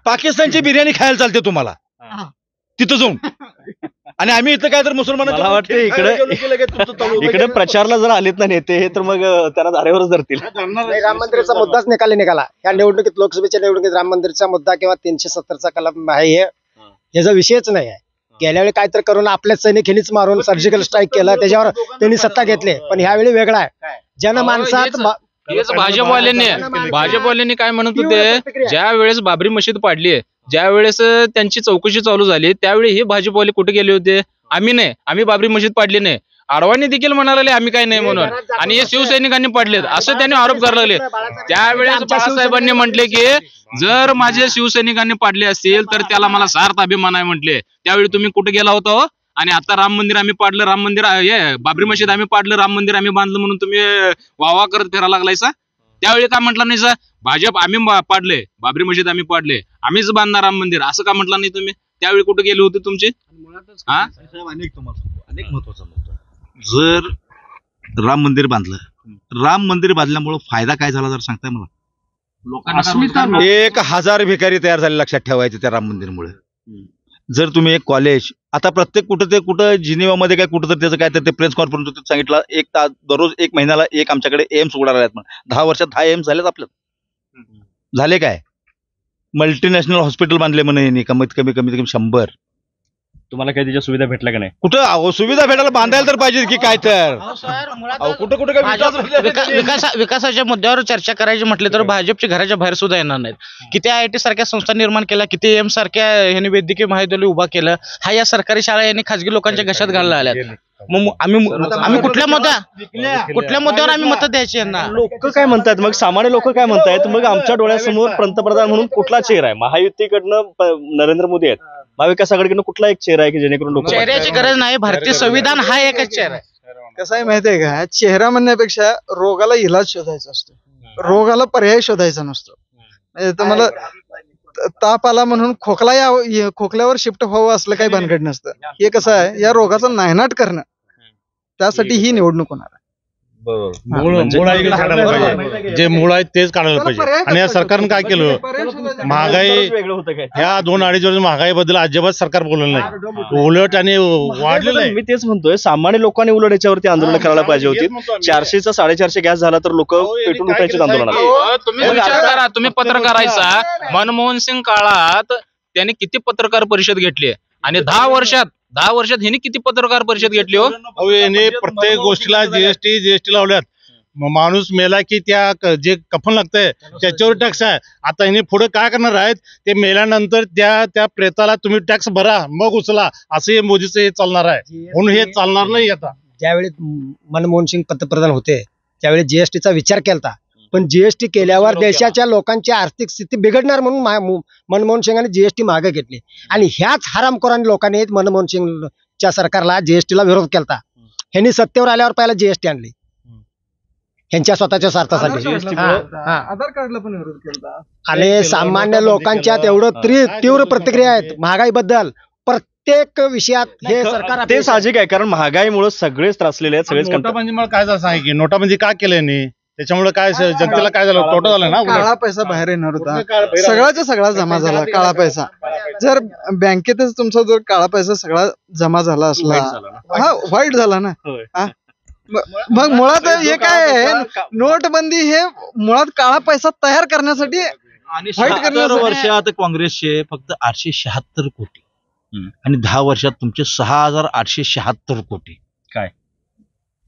पाकिस्तानची बिर्याणी खायला चालते तुम्हाला तिथं जाऊन. आणि आम्ही इथं काय तर मुसलमानांना मला वाटतं इकडे प्रचारला जर आलेत ना नेते तर मग त्यांना धारेवरच धरतील. राम मंदिराचा मुद्दाच निकाली निघाला या निवडणुकीत. लोकसभेच्या निवडणुकीत राम मंदिरचा मुद्दा किंवा 370चा कलम आहे याचा विषयच नाही आहे. गेल्या वेळी काय तर करून आपल्या सैनिक हेनीच मारून सर्जिकल स्ट्राईक केला, त्याच्यावर त्यांनी सत्ता घेतली. पण ह्यावेळी वेगळा आहे. जनमानसात भाजपवाल्यांनी काय म्हणत होते, ज्या वेळेस बाबरी मशीद पाडली, ज्या वेळेस त्यांची चौकशी चालू झाली, त्यावेळी हे भाजपवाले कुठे गेले होते? आम्ही नाही, आम्ही बाबरी मशीद पाडली नाही. आडवाणी देखील म्हणाले आम्ही काही नाही म्हणून, आणि हे शिवसैनिकांनी पाडलेत असं त्यांनी आरोप करायला लागले. त्यावेळेस बाळासाहेबांनी म्हटले की जर माझे शिवसैनिकांनी पाडले असतील तर त्याला मला सार्थ अभिमान आहे म्हटले. त्यावेळी तुम्ही कुठे गेला होता हो? आणि आता राम मंदिर आम्ही पाडलं, राम मंदिर बाबरी मशीद आम्ही पाडलं, राम मंदिर आम्ही बांधलं म्हणून तुम्ही वावा करत फिरायला लागलायसा. त्यावेळी का म्हटलं नाही सर, भाजप आम्ही पाडले, बाबरी मशीद आम्ही पाडले, आम्हीच बांधणार राम मंदिर, असं का म्हटलं नाही तुम्ही? त्यावेळी कुठे गेले होते तुमचे? अनेक महत्वाचा मुद्दा. जर राम मंदिर बांधलं, राम मंदिर बांधल्यामुळे फायदा काय झाला जर सांगताय मला? लोकांना 1000 भिकारी तयार झाले, लक्षात ठेवायचे त्या राम मंदिरमुळे. जर तुम्ही एक कॉलेज आता प्रत्येक कुठं जिनिवामध्ये काय कुठं तर त्याचं काय तर ते प्रेस कॉन्फरन्स होतं, सांगितलं 1 तास दररोज 1 महिन्याला एक आमच्याकडे एम्स उघडायला आहेत. 10 वर्षात 10 एम्स झालेत आपल्यात. झाले काय? मल्टीनॅशनल हॉस्पिटल बांधले म्हणे, कमीत कमी 100. तुम्हाला काही त्याच्या सुविधा भेटल्या का नाही? कुठं सुविधा भेटायला बांधायला तर पाहिजे की काय तर. कुठं काय विकासाच्या मुद्द्यावर चर्चा करायची म्हटले तर भाजपच्या घराच्या बाहेर सुद्धा येणार नाहीत. किती IIT सारख्या संस्था निर्माण केल्या, किती एम्स सारख्या ह्यांनी वैद्यकीय महाविद्यालय उभा केलं. हा या सरकारी शाळा यांनी खाजगी लोकांच्या घशात घालला आल्यात. मग आम्ही कुठल्या मुद्द्यावर आम्ही मतं द्यायची यांना? लोक काय म्हणतात मग, सामान्य लोक काय म्हणतायत मग? आमच्या डोळ्यासमोर पंतप्रधान म्हणून कुठला चेहरा आहे? महायुतीकडनं नरेंद्र मोदी आहेत, महाविकास आघाडीकडनं कुठला एक चेहरा आहे की जेणेकरून लोक? चेहऱ्याची गरज नाही, भारतीय संविधान हा एकच चेहरा आहे. कसं आहे माहितीये का, चेहरा म्हणण्यापेक्षा रोगाला इलाज शोधायचा असतो, रोगाला पर्याय शोधायचा नसतो. तुम्हाला ताप आला म्हणून खोकल्यावर शिफ्ट व्हावं असलं काही भानगड नसतं. हे कसं आहे, या रोगाचा नायनाट करणं त्यासाठी ही निवडणूक होणार आहे. मूळ आहे की काढायला पाहिजे, जे मूळ आहेत तेच काढायला पाहिजे. आणि या सरकारनं काय केलं, महागाई वेगळं होतं काय ह्या 2-2.5 वर्ष महागाईबद्दल अजिबात सरकार बोललं नाही, उलट आणि वाढलेलं आहे. मी तेच म्हणतोय, सामान्य लोकांनी उलट याच्यावरती आंदोलन करायला पाहिजे होती. 400चा 450 गॅस झाला तर लोक पेटून उठायचे आंदोलनाला. तुम्ही विचार करा, तुम्ही पत्रकारायचा मनमोहन सिंग काळात त्याने किती पत्रकार परिषद घेतली आणि 10 वर्षात ह्याने किती पत्रकार परिषद घेतली हो. अहो, याने प्रत्येक गोष्टीला जीएसटी लावल्यात. माणूस मेला की त्या जे कफन लागतंय त्याच्यावर टॅक्स आहे. आता ह्याने पुढे काय करणार आहेत, ते मेल्यानंतर त्या प्रेताला तुम्ही टॅक्स भरा मग उचला, असं हे मोदीचं हे चालणार आहे. म्हणून हे चालणार नाही. आता ज्यावेळी मनमोहन सिंग पंतप्रधान होते त्यावेळी जीएसटीचा विचार केला, पण जीएसटी केल्यावर देशाच्या लोकांची आर्थिक स्थिती बिघडणार म्हणून मनमोहन सिंगांनी जीएसटी मागे घेतली. आणि ह्याच हरामखोरांनी लोकांनी मनमोहन सिंगच्या सरकारला जीएसटीला विरोध केला. ह्यांनी सत्तेवर आल्यावर पहिला जीएसटी आणली ह्यांच्या स्वतःच्या स्वार्थासाठी. आधार कार्डला पण विरोध केला. आणि सामान्य लोकांच्या तेवढं तीव्र प्रतिक्रिया आहेत महागाईबद्दल. प्रत्येक विषयात हे सरकार ते साहजिक आहे, कारण महागाईमुळे सगळेच त्रासलेले आहेत, सगळेच नोटाबंदीमुळे काय झालं आहे की नोटाबंदी का केलं यांनी, त्याच्यामुळे काय जनतेला काय झालं, तोटा झाला ना. काळा पैसा बाहेर येणार होता, सगळ्याचा सगळा जमा झाला काळा पैसा. जर बँकेतच तुमचा जर काळा पैसा सगळा जमा झाला असला, हा वाईट झाला ना. मग मुळात हे काय आहे, नोटबंदी हे मुळात काळा पैसा तयार करण्यासाठी वाईट करण्यासाठी. वर्षात काँग्रेसचे फक्त 876 कोटी आणि 10 वर्षात तुमचे 6876 कोटी काय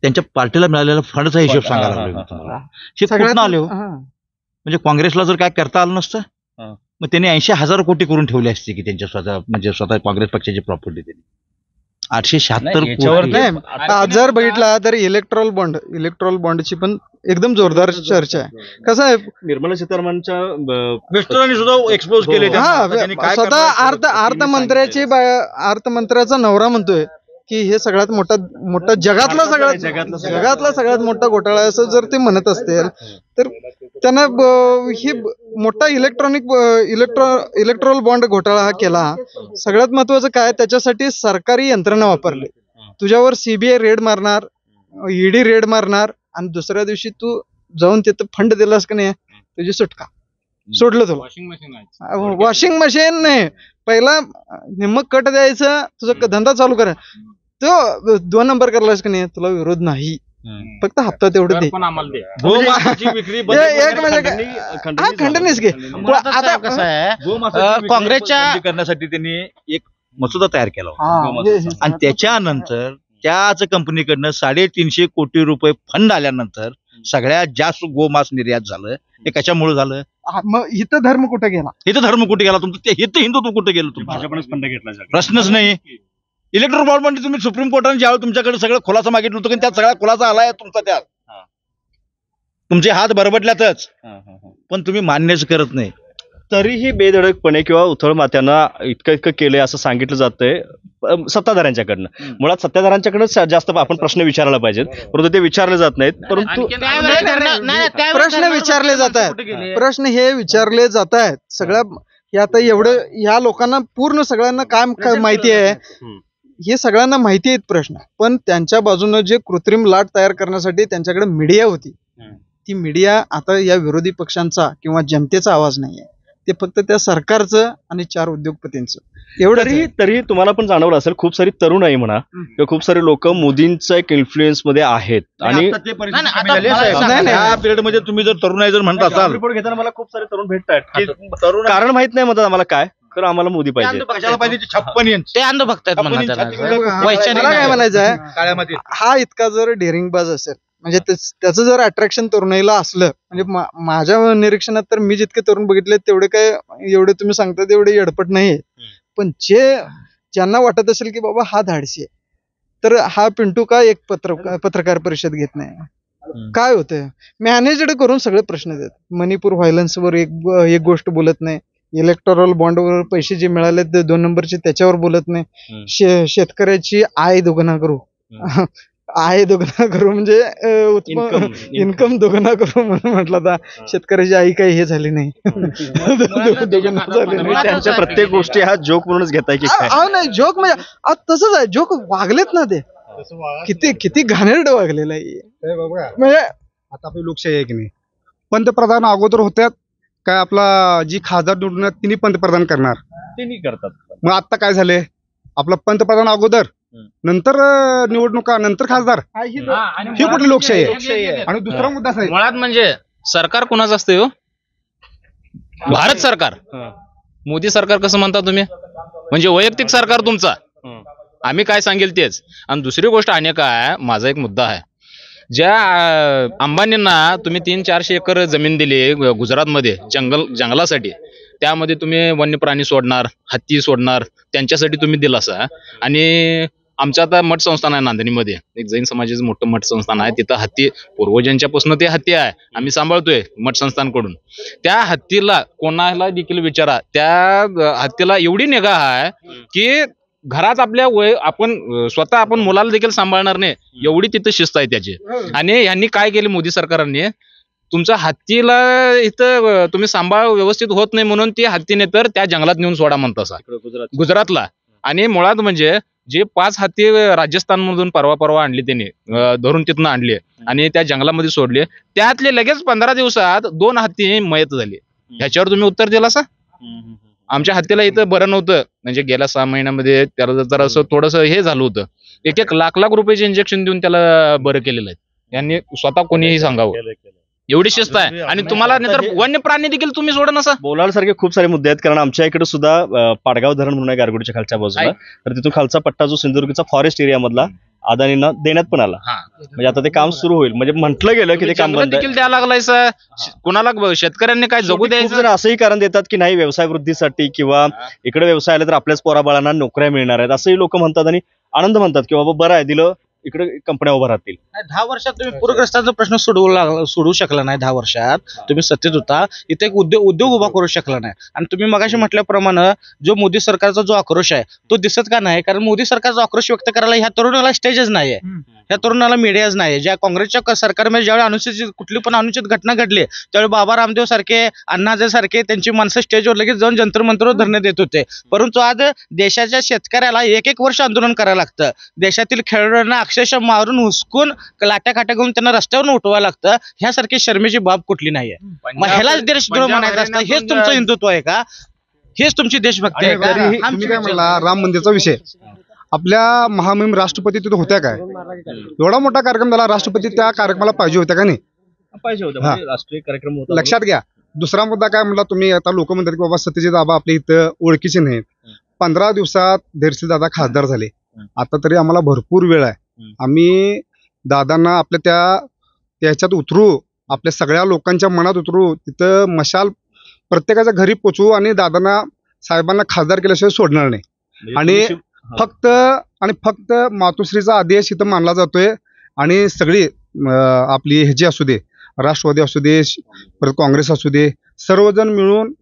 त्यांच्या पार्टीला मिळालेला फंडचा हिशोब सांगायला लागलो तुम्हाला. हे कुठून आले हो? म्हणजे काँग्रेसला जर काय करता आलं नसतं मग त्यांनी 80,000 कोटी करून ठेवले असते की त्यांच्या स्वतः काँग्रेस पक्षाची प्रॉपर्टी त्यांनी. 876 कोटी. जर बघितला तर इलेक्ट्रॉल बॉन्डची पण एकदम जोरदार चर्चा आहे. कसं आहे, निर्मला सीतारामनच्या मिस्टरांनी सुद्धा एक्सपोज केले. स्वतः अर्थमंत्र्याचा नवरा म्हणतोय की हे सगळ्यात मोठा जगातला सगळ्यात मोठा घोटाळा आहे. असं जर ते म्हणत असतील तर त्यांना ही मोठा इलेक्ट्रॉल बॉन्ड घोटाळा हा केला. सगळ्यात महत्वाचं काय, त्याच्यासाठी सरकारी यंत्रणा वापरली. तुझ्यावर सीबीआय रेड मारणार, ईडी रेड मारणार आणि दुसऱ्या दिवशी तू जाऊन तिथं फंड दिलास का नाही तुझी सुटका, सोडलं तुला. वॉशिंग मशीन नाही, पहिला निम्म कट द्यायचं, तुझा धंदा चालू करा. तो 2 नंबर करलास का नाही तुला विरोध नाही, फक्त हप्ता तेवढं दे. खंडणीच घे. आता कसं आहे, काँग्रेसच्या करण्यासाठी त्यांनी एक मसुदा तयार केला होता आणि त्याच्यानंतर त्याच कंपनीकडनं 350 कोटी रुपये फंड आल्यानंतर सगळ्यात जास्त गोमांस निर्यात झालं. ते कशामुळे झालं? मग इथं धर्म कुठे गेला? इथं धर्म कुठे गेला तुमचं? इथं हिंदुत्व कुठे गेलं तुमचं? भाजपनेच फंड घेतला, प्रश्नच नाही. इलेक्ट्रॉल बॉन्ड म्हणजे तुम्ही सुप्रीम कोर्टाने ज्यावेळी तुमच्याकडे सगळं खुलासा मागितलं होतं की त्यात सगळा खुलासा आलाय तुमचा, त्यात तुमचे हात बरबटल्यातच, पण तुम्ही मान्यच करत नाही. तरीही बेधडकपणे किंवा उथळ मात्यांना इतकं केलंय असं सांगितलं जातंय सत्ताधाऱ्यांच्याकडनं. मुळात सत्ताधाऱ्यांच्याकडनं जास्त आपण प्रश्न विचारायला पाहिजेत, परंतु ते विचारले जात नाहीत. परंतु प्रश्न विचारले जात आहेत, प्रश्न हे विचारले जात आहेत सगळ्या. हे आता एवढं ह्या लोकांना पूर्ण सगळ्यांना काय माहिती आहे, हे सगळ्यांना माहिती आहेत प्रश्न. पण त्यांच्या बाजूनं जे कृत्रिम लाट तयार करण्यासाठी त्यांच्याकडे मीडिया होती, ती मीडिया आता या विरोधी पक्षांचा किंवा जनतेचा आवाज नाहीये, ते फक्त त्या सरकारचं आणि 4 उद्योगपतींचं एवढं. तरी तुम्हाला पण जाणवलं असेल, खूप सारी तरुणाई म्हणा किंवा खूप सारे लोक मोदींच्या एक इन्फ्लुएन्स मध्ये आहेत. आणि या पिरियड मध्ये तुम्ही जर तरुणाई जर म्हणत असाल, रिपोर्ट घेताना मला खूप सारे तरुण भेटतात, कारण माहित नाही म्हणतात आम्हाला काय, तर आम्हाला मोदी पाहिजे. 56 इंच ते अंधभक्त आहेत म्हणतात. काय म्हणायचं आहे, हा इतका जर डेअरिंगबाज असेल म्हणजे त्याचं जर अट्रॅक्शन तरुणाईला असलं, म्हणजे माझ्या निरीक्षणात तर मी जितके तरुण बघितले तेवढे काय एवढे तुम्ही सांगता तेवढे येडपट नाहीये. पण ज्यांना वाटत असेल की बाबा हा धाडसी आहे, तर हा पिंटू का एक पत्रकार परिषद घेत नाही? काय होतंय, मॅनेजड करून सगळे प्रश्न देतात. मणिपूर व्हायलन्सवर एक गोष्ट बोलत नाही, इलेक्टोरल बॉन्डवर पैसे जे मिळाले 2 नंबरचे त्याच्यावर बोलत नाही, शेतकऱ्याची आय दुगना करू म्हणजे इन्कम दुगना करू म्हणून म्हटलं तर शेतकऱ्याची आई काही हे झाली नाही. त्यांच्या प्रत्येक गोष्टी हा जोक म्हणूनच घेताय की नाही, जोक म्हणजे तसंच आहे, जोक वागलेत ना ते. किती किती घाणेरडं वागलेलं आहे म्हणजे आता आपली लोकशाही आहे की नाही, पंतप्रधान अगोदर होत्यात काय, आपला जी खासदार निवडून आहेत तिन्ही पंतप्रधान करणार. ते नाही करतात. मग आता काय झाले, आपला पंतप्रधान अगोदर, नंतर निवडणुका, नंतर खासदार. ही कुठली लोकशाही आहे? आणि दुसरा मुद्दा असा आहे, मुळात म्हणजे सरकार कुणाचं असते हो? भारत सरकार. मोदी सरकार कसं म्हणता तुम्ही? म्हणजे वैयक्तिक सरकार तुमचा. आम्ही काय सांगेल तेच. आणि दुसरी गोष्ट अनेक आहे, माझा एक मुद्दा आहे, ज्या अंबानींना तुम्ही 300-400 एकर जमीन दिली गुजरातमध्ये जंगलासाठी, त्यामध्ये तुम्ही वन्य प्राणी सोडणार, हत्ती सोडणार, त्यांच्यासाठी तुम्ही दिलासा. आणि आमचं आता मठ संस्थान आहे नांदणीमध्ये, एक जैन समाजाचं मोठं मठ संस्थान आहे. तिथं हत्ती पूर्वजांच्यापासून ते हत्ती आहे, आम्ही सांभाळतोय मठ संस्थानकडून. त्या हत्तीला कोणाला देखील विचारा, त्या हत्तीला एवढी निगा आहे की घरात आपल्या आपण स्वतः आपण मुलाला देखील सांभाळणार नाही, एवढी तिथं शिस्त आहे त्याची. आणि यांनी काय केले मोदी सरकारने, तुमच्या हत्तीला इथं तुम्ही सांभाळ व्यवस्थित होत नाही म्हणून ती हत्तीने तर त्या जंगलात नेऊन सोडा म्हणता गुजरातला. आणि मुळात म्हणजे जे 5 हत्ती राजस्थानमधून परवा आणली त्यांनी, धरून तिथनं आणली आणि त्या जंगलामध्ये सोडले, त्यातले लगेच 15 दिवसात 2 हत्ती मयत झाली. ह्याच्यावर तुम्ही उत्तर दिला सा? आमच्या हत्तीला इथं बरं नव्हतं, म्हणजे गेल्या 6 महिन्यामध्ये त्याला जरा असं थोडंसं हे झालं होतं, 1 लाख रुपयाचे इंजेक्शन देऊन त्याला बरं केलेलं आहे यांनी, स्वतः कोणीही सांगावं. एवढी शिस्त आहे. आणि तुम्हाला नंतर वन्य प्राणी देखील तुम्ही सोडा नसा. बोलायसारखे खूप सारे मुद्दे आहेत, कारण आमच्या इकडे सुद्धा पाडगाव धरण म्हणून आहे गारगोटीच्या खालच्या बाजूला, तर तिथून खालचा पट्टा जो सिंधुदुर्गचा फॉरेस्ट एरिया मधला अदानींना देण्यात पण आला. म्हणजे आता ते काम सुरू होईल, म्हणजे म्हटलं गेलं की ते काम बंद देखील द्यायला लागलाय सर. कुणाला शेतकऱ्यांनी काय जगू खूप द्यायचं? जण असंही कारण देतात की नाही, व्यवसाय वृद्धीसाठी किंवा इकडे व्यवसाय आले तर आपल्याच पोराबाळांना नोकऱ्या मिळणार आहेत, असंही लोक म्हणतात आणि आनंद म्हणतात की बाबा बरं आहे, दिलं इकडे कंपन्या उभा राहतील. 10 वर्षात तुम्ही पूरग्रस्तांचा प्रश्न सोडवू शकला नाही. 10 वर्षात तुम्ही सत्तेत होता, इथे एक उद्योग उभा करू शकला नाही. आणि तुम्ही मगाशी म्हटल्याप्रमाणे जो मोदी सरकारचा जो आक्रोश आहे तो दिसत का नाही? कारण मोदी सरकारचा आक्रोश व्यक्त करायला ह्या तरुणाला स्टेजच नाहीये, ह्या तरुणाला मीडियाच नाही. ज्या काँग्रेसच्या सरकारमध्ये ज्यावेळी अनुसूचित कुठली पण अनुचित घटना घडली, त्यावेळी बाबा रामदेव सारखे, अण्णाजे सारखे त्यांची माणसं स्टेजवर लगेच जाऊन जंतर मंतरवर धरणे देत होते. परंतु आज देशाच्या शेतकऱ्याला 1 वर्ष आंदोलन करायला लागतं, देशातील खेळाडूंना अक्षरशः मारून हुसकून लाट्या काट्या घेऊन त्यांना रस्त्यावर उठवायला लागतं. ह्यासारखी शर्मेची बाब कुठली नाहीये. मग ह्यालाच देशद्रोह म्हणायचं असतं? हेच तुमचं हिंदुत्व आहे का? हेच तुमची देशभक्ती आहे का? तुम्ही काय म्हणला, राम मंदिरचा विषय, आपल्या महामहिम राष्ट्रपती तिथे होत्या काय? एवढा मोठा कार्यक्रम झाला, राष्ट्रपती त्या कार्यक्रमाला पाहिजे होत्या का नाही? पाहिजे होतं, म्हणजे राष्ट्रीय कार्यक्रम होता. लक्षात घ्या. दुसरा मुद्दा काय म्हणला तुम्ही, आता लोक म्हणतात की बाबा सत्यजित बाबा आपल्या इथं ओळखीचे नाहीत. 15 दिवसात धैर्यशील दादा खासदार झाले. आता तरी आम्हाला भरपूर वेळ आहे, आम्ही दादांना आपल्या त्याच्यात उतरू, आपल्या सगळ्या लोकांच्या मनात उतरू, तिथं मशाल प्रत्येकाच्या घरी पोचवू आणि दादांना साहेबांना खासदार केल्याशिवाय सोडणार नाही. आणि फक्त मातोश्रीचा आदेश इथं मानला जातोय. आणि सगळी आपली ह्याची असू दे, राष्ट्रवादी असू दे, परत काँग्रेस असू दे, सर्वजण मिळून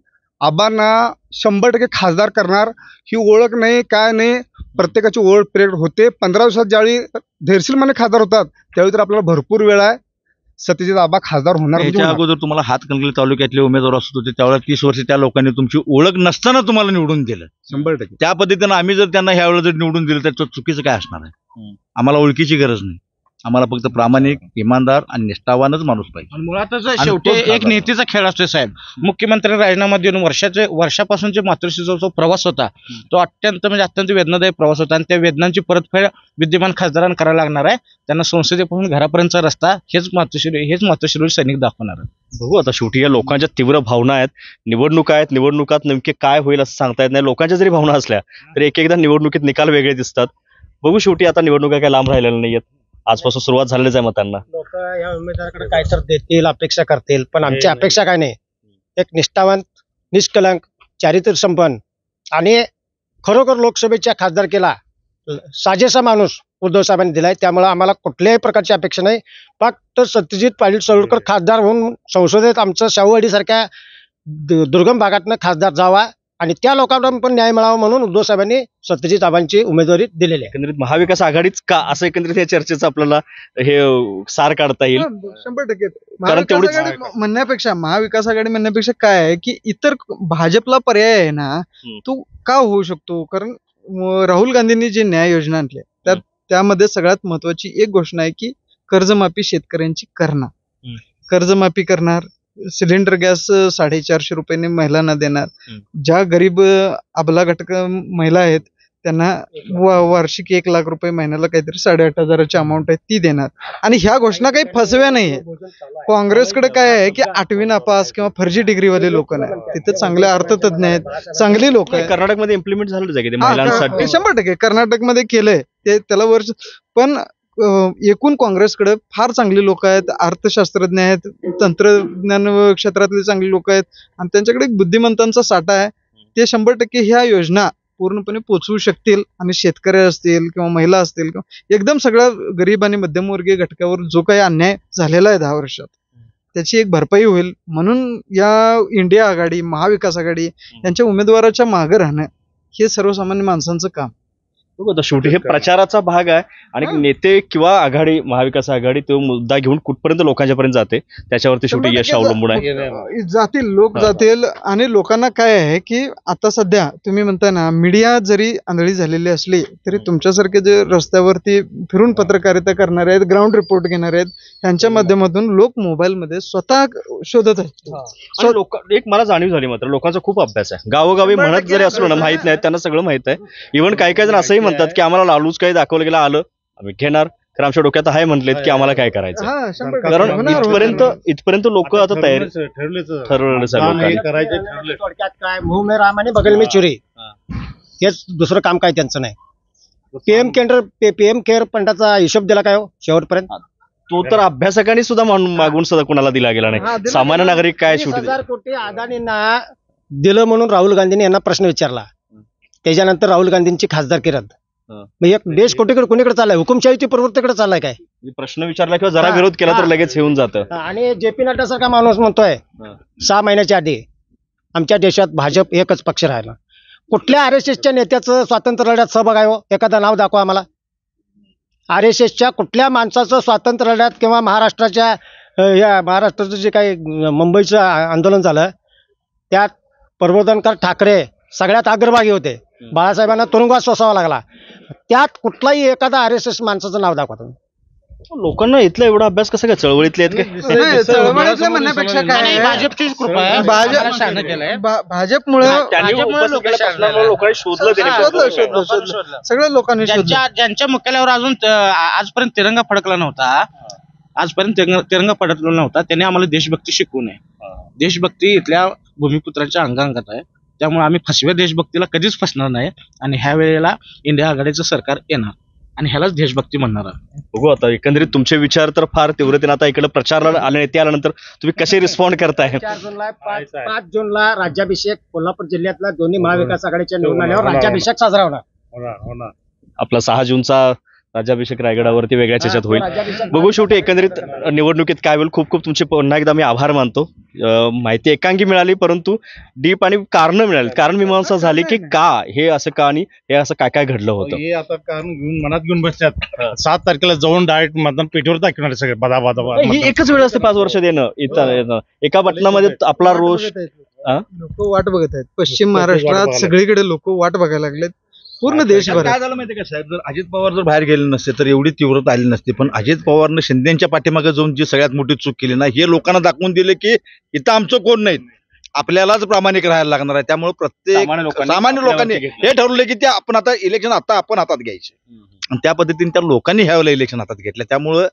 आबांना 100% खासदार करणार. ही ओळख नाही, काय नाही, प्रत्येकाची ओळख प्रेड होते. 15 दिवसात ज्यावेळी धैर्यशील माने खासदार होतात त्यावेळी तर आपल्याला भरपूर वेळ आहे. सत्यजित आबा खासदार होणार. त्याच्या अगोदर तुम्हाला हातकणंगले तालुक्यातले उमेदवार असत होते, त्यावेळेला 30 वर्ष त्या लोकांनी तुमची ओळख नसताना तुम्हाला निवडून दिलं. 100%. त्या पद्धतीनं आम्ही जर त्यांना ह्या वेळेला जर निवडून दिलं तर चुकीचं काय असणार आहे? आम्हाला ओळखीची गरज नाही, आम्हाला फक्त प्रामाणिक, इमानदार आणि निष्ठावानच माणूस पाहिजे. आणि मुळातच शेवटी एक नीतीचा खेळ असतो साहेब. मुख्यमंत्री राजीनामा देऊन वर्षापासून जे मातोश्रीचा प्रवास होता तो अत्यंत वेदनादायक प्रवास होता. आणि त्या वेदनांची परतफेड विद्यमान खासदारांना करायला लागणार आहे. त्यांना संसदेपासून घरापर्यंतचा रस्ता हेच मातोश्री सैनिक दाखवणार आहे. बघू आता, शेवटी या लोकांच्या तीव्र भावना आहेत. निवडणुका आहेत, निवडणुकात नेमके काय होईल असं सांगता येत नाही. लोकांच्या जरी भावना असल्या तरी एकदा निवडणुकीत निकाल वेगळे दिसतात. बघू, शेवटी आता निवडणुका काय लांब राहिलेल्या नाहीयेत, आजपासून सुरुवात झालेलीच आहे मतांना. लोक या उमेदवाराकडे काय तर देतील, अपेक्षा करतील, पण आमची अपेक्षा काय नाही. एक निष्ठावंत, निष्कलंक, चारित्र्य संपन्न आणि खरोखर लोकसभेच्या खासदारकीला साजेसा माणूस उद्धव साहेबांनी दिलाय. त्यामुळे आम्हाला कुठल्याही प्रकारची अपेक्षा नाही. फक्त सत्यजित पाटील सरोडकर खासदार होऊन संसदेत आमचं शाहूवाडी सारख्या दुर्गम भागातनं खासदार जावा आणि त्या लोकांना पण न्याय मिळावा म्हणून उद्धव साहेबांनी सत्यजित आबांची उमेदवारी दिलेली आहे. एकंदरीत महाविकास आघाडीच का, असं एकंदरीत या चर्चेचं आपल्याला हे सार काढता येईल. 100%. महाविकास आघाडी म्हणण्यापेक्षा, महाविकास आघाडी म्हणण्यापेक्षा काय आहे की इतर भाजपला पर्याय आहे ना, तो का होऊ शकतो. कारण राहुल गांधींनी जे न्याय योजना आणल्या त्यात त्यामध्ये सगळ्यात महत्वाची एक घोषणा आहे की कर्जमाफी शेतकऱ्यांची करणार. कर्जमाफी करणार, सिलेंडर गॅस 450 रुपयांनी महिलांना देणार. ज्या गरीब अबला घटक महिला आहेत त्यांना वार्षिक 1 लाख रुपये महिन्याला काहीतरी 8,500ची अमाऊंट आहे ती देणार. आणि ह्या घोषणा काही फसव्या नाहीये. काँग्रेसकडे काय आहे की 8वी नापास किंवा फर्जी डिग्रीवाले लोक नाही, तिथे चांगले अर्थतज्ञ आहेत, चांगली लोक आहेत. कर्नाटकमध्ये इम्प्लिमेंट झालं जागे हा, महिलांसाठी 100% कर्नाटकमध्ये केलंय ते, त्याला वर्ष. पण एकूण काँग्रेसकडे फार चांगली लोक आहेत, अर्थशास्त्रज्ञ आहेत, तंत्रज्ञान क्षेत्रातले चांगली लोक आहेत आणि त्यांच्याकडे एक बुद्धिमंतांचा साठा आहे. ते 100% ह्या योजना पूर्णपणे पोचवू शकतील आणि शेतकरी असतील किंवा महिला असतील किंवा एकदम सगळ्या गरीब आणि मध्यमवर्गीय घटकावर जो काही अन्याय झालेला आहे 10 वर्षात त्याची एक भरपाई होईल. म्हणून या इंडिया आघाडी, महाविकास आघाडी यांच्या उमेदवाराच्या मागे राहणं हे सर्वसामान्य माणसांचं काम. शेवटी हे प्रचाराचा भाग आहे आणि नेते किंवा आघाडी, महाविकास आघाडी तो मुद्दा घेऊन कुठपर्यंत लोकांच्या पर्यंत जाते त्याच्यावरती शेवटी यश अवलंबून आहे. जातील लोक जातील. आणि लोकांना काय आहे की आता सध्या तुम्ही म्हणताय ना, मीडिया जरी आंधळी झालेली असली तरी तुमच्यासारखे जे रस्त्यावरती फिरून पत्रकारिता करणारे आहेत, ग्राउंड रिपोर्ट घेणारे आहेत, यांच्या माध्यमातून लोक मोबाईलमध्ये स्वतः शोधत आहेत. एक मला जाणीव झाली, मात्र लोकांचा खूप अभ्यास आहे. गावोगावी म्हणत जरी असलो ना, माहित नाही त्यांना सगळं माहित आहे. इव्हन काही काही जण असंही म्हणतात की आम्हाला लालूच काही दाखवलं गेलं आलं आम्ही घेणार, तर आमच्या डोक्यात आहे म्हटलेत की आम्हाला काय करायचं. कारण इथपर्यंत लोक आता तयारी थोडक्यात काय, मुंह में राम आणि बगल में चुरी, हेच दुसरं काम काय त्यांचं नाही. पीएम केअर फंडाचा हिशोब दिला काय हो शेवटपर्यंत? तो तर अभ्यासकांनी सुद्धा मागून सुद्धा कुणाला दिला गेला नाही. सामान्य नागरिक काय शेवटी 30,000 कोटी अदानींना दिलं म्हणून राहुल गांधींनी यांना प्रश्न विचारला. त्याच्यानंतर राहुल गांधींची खासदारकी रद्द. मग एक देश कोणीकडे चाललाय? हुकुमशाहीची प्रवृत्तीकडे चाललाय काय? प्रश्न विचारला किंवा जरा विरोध केला तर लगेच येऊन जातं. आणि जे.पी. नड्डा सारखा माणूस म्हणतोय 6 महिन्याच्या आधी आमच्या देशात भाजप एकच पक्ष राहिला. कुठल्या RSSच्या नेत्याचं स्वातंत्र्य लढ्यात सहभाग आहे हो? एखादं नाव दाखवा आम्हाला. RSSच्या कुठल्या माणसाचं स्वातंत्र्य लढ्यात किंवा महाराष्ट्राचं जे काही मुंबईचं आंदोलन झालं त्यात प्रबोधनकर ठाकरे सगळ्यात अग्रभागी होते. बाळासाहेबांना तुरुंगवास सोसावा लागला. त्यात कुठलाही एखादा RSS माणसाचं नाव दाखवा तुम्ही. लोकांना इथला एवढा अभ्यास कसा काय? चळवळीतले आहेत काय? चळवळीतलं म्हणण्यापेक्षा काय, भाजपची कृपा आहे. भाजपमुळे लोकांनी शोधलं सगळ्या लोकांनी शोधलं. ज्यांच्या मुख्यालयावर अजून आजपर्यंत तिरंगा फडकला नव्हता, तिरंगा फडकला नव्हता, त्यांनी आम्हाला देशभक्ती शिकवू नये. देशभक्ती इथल्या भूमिपुत्रांच्या अंगांगात आहे. त्यामुळे आम्ही फसव्या देशभक्तीला कधीच फसणार नाही आणि ह्या वेळेला इंडिया आघाडीचं सरकार येणार आणि ह्यालाच देशभक्ती म्हणणार आहे. बघू आता एकंदरीत तुमचे विचार तर फार तीव्रतेने आता इकडे प्रचाराला आल्यानंतर तुम्ही कसे रिस्पॉन्ड करताय? 5 जूनला राज्याभिषेक कोल्हापूर जिल्ह्यातला दोन्ही महाविकास आघाडीच्या निवडून आल्यावर राज्याभिषेक साजरा होणार. आपला 6 जूनचा राज्याभिषेक रायगडावरती वेगळ्याच ह्याच्यात होईल. बघू शेवटी एकंदरीत निवडणुकीत काय होईल. खूप खूप तुमचे पुन्हा एकदा मी आभार मानतो. माहिती एकांगी मिळाली परंतु डीप आणि कारण मिळाली. कारण मीमांसा झाली की का हे असं का आणि हे असं काय काय घडलं होतं. हे आता कारण घेऊन मनात घेऊन बसतात. 7 तारखेला जाऊन डायरेक्ट मतदान पेटीवर दाखवणार सगळे बदा ही एकच वेळ असते 5 वर्ष देणं. इथं एका बटनामध्ये आपला रोष. लोक वाट बघत आहेत. पश्चिम महाराष्ट्रात सगळीकडे लोक वाट बघायला लागलेत. पूर्ण देशभर काय झालं माहिती का साहेब, जर अजित पवार जर बाहेर गेले नसते तर एवढी तीव्रता आली नसती. पण अजित पवारनं शिंदेच्या पाठीमागे जाऊन जी सगळ्यात मोठी चूक केली ना, हे लोकांना दाखवून दिले की इथं आमचं कोण नाही, आपल्यालाच प्रामाणिक राहायला लागणार आहे. त्यामुळे प्रत्येक सामान्य लोकांनी हे ठरवलं की ते आपण आता इलेक्शन आपण हातात घ्यायचे आणि त्या पद्धतीने त्या लोकांनी ह्या वेळेला इलेक्शन हातात घेतलं. त्यामुळं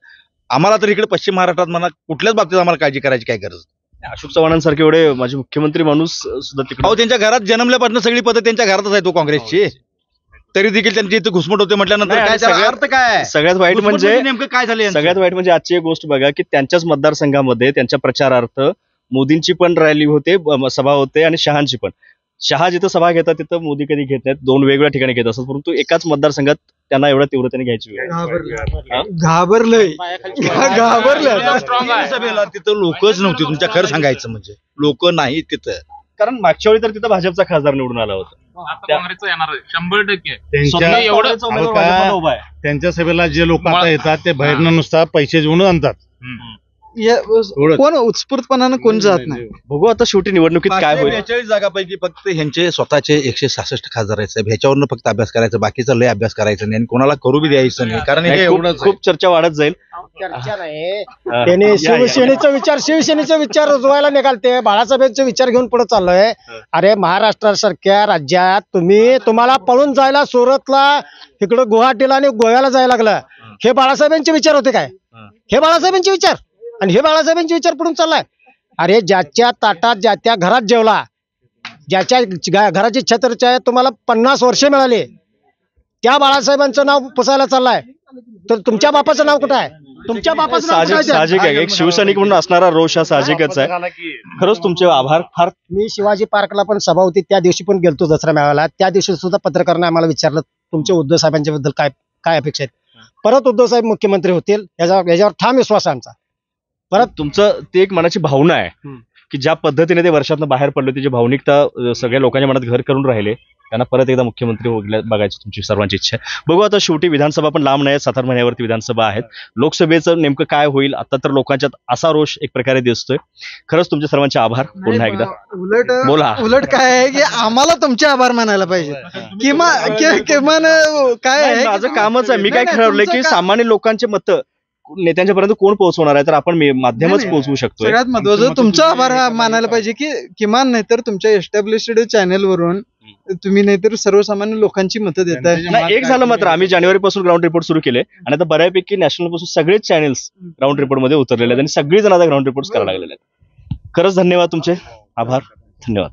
आम्हाला तर इकडे पश्चिम महाराष्ट्रात म्हणा कुठल्याच बाबतीत आम्हाला काळजी करायची काय गरज. अशोक चव्हाणांसारखे एवढे माझे मुख्यमंत्री माणूस सुद्धा तिकडे त्यांच्या घरात जन्मल्यापासून सगळी पद्धत त्यांच्या घरातच आहे तो काँग्रेसची, तरी देखील त्यांची इथे घुसमट होते म्हटल्यानंतर काय त्याचा अर्थ काय? सगळ्यात वाईट म्हणजे नेमकं काय झालं? सगळ्यात वाईट म्हणजे आजची एक गोष्ट बघा की त्यांच्याच मतदारसंघामध्ये त्यांच्या प्रचारार्थ मोदींची पण रॅली होते, सभा होते आणि शहांची पण. शहा जिथं सभा घेतात तिथं मोदी कधी घेत नाहीत, 2 वेगवेगळ्या ठिकाणी घेत असतात. परंतु एकाच मतदारसंघात त्यांना एवढ्या तीव्रतेने घ्यायची घाबरलंय. सभेला तिथं लोकच नव्हती. तुमच्या खरं सांगायचं म्हणजे लोक नाही तिथं. कारण मागच्या वेळी तर तिथं भाजपचा खासदार निवडून आला होता. काँग्रेसचं येणार 100%. त्यांच्या सभेला जे लोक आता येतात ते बाहेरनं नुसता पैसे देऊन आणतात. कोण उत्स्फूर्तपणानं कोण जात नाही. बघू आता शेवटी निवडणुकीत काय होईल. 42 जागापैकी फक्त ह्यांचे स्वतःचे 166 खासदार आहेत साहेब. ह्याच्यावरनं फक्त अभ्यास करायचा, बाकीचा लय अभ्यास करायचा नाही आणि कोणाला करू बी द्यायचं नाही, कारण हे खूप एवढंच खूप चर्चा वाढत जाईल. चर्चा नाही, त्याने शिवसेनेचा विचार रुजवायला निघालते, बाळासाहेबांचे विचार घेऊन पुढे चाललोय. अरे महाराष्ट्रासारख्या राज्यात तुम्हाला पळून जायला सुरतला, तिकडं गुवाहाटीला आणि गोव्याला जायला लागलं. हे बाळासाहेबांचे विचार होते काय? हे बाळासाहेबांचे विचार आणि हे बाळासाहेबांचे विचार पडून चाललाय. अरे ज्याच्या ताटात ज्याच्या घरात जेवला, ज्याच्या घराची छत्र तुम्हाला 50 वर्षे मिळाली, त्या बाळासाहेबांचं नाव पुसायला चाललाय. तर तुमच्या बापाचं नाव कुठं आहे? तुमच्या बापाचं नाव कुठं आहे? साहजिक आहे, एक शिवसैनिक म्हणून असणारा रोष हा साहजिकच आहे. खरंच तुमचे आभार. फार मी शिवाजी पार्कला पण सभा होती, त्या दिवशी पण गेलतो दसरा मेळाव्याला. त्या दिवशी सुद्धा पत्रकारांनी आम्हाला विचारलं तुमच्या उद्धव साहेबांच्या बद्दल काय अपेक्षा आहेत. परत उद्धव साहेब मुख्यमंत्री होतील याच्यावर ठाम विश्वास आहे आमचा. परत तुमचं ते एक मनाची भावना आहे की ज्या पद्धतीने ते वर्षातनं बाहेर पडले, त्याची भावनिकता सगळ्या लोकांच्या मनात घर करून राहिले, त्यांना परत एकदा मुख्यमंत्री बघायची तुमची सर्वांची इच्छा आहे. बघू आता शेवटी विधानसभा पण लांब नाही, 7 महिन्यावरती विधानसभा आहेत. लोकसभेचं नेमकं काय होईल आता तर लोकांच्यात असा रोष एक प्रकारे दिसतोय. खरंच तुमच्या सर्वांचे आभार पुन्हा एकदा. बोला. उलट काय आहे की आम्हाला तुमचे आभार मानायला पाहिजे. किमान काय आहे, माझं कामच आहे. मी काय ठरवलंय की सामान्य लोकांचे मतं नेत्यांच्या पर्यंत कोण पोहोचवणार आहे, तर आपण माध्यमच पोहोचवू शकतो. सगळ्यात महत्वाचं तुमचा आभार मानायला पाहिजे की किमान नाहीतर तुमच्या एस्टॅब्लिश्ड चॅनलवरून तुम्ही नाहीतर सर्वसामान्य लोकांची मतं देताय. एक झालं मात्र, आम्ही जानेवारीपासून ग्राउंड रिपोर्ट सुरू केले आणि आता बऱ्यापैकी नॅशनल पासून सगळेच चॅनल्स ग्राउंड रिपोर्ट मध्ये उतरलेले आहेत आणि सगळी जण आता ग्राउंड रिपोर्ट करायला लागलेले आहेत. खरंच धन्यवाद तुमचे. आभार. धन्यवाद.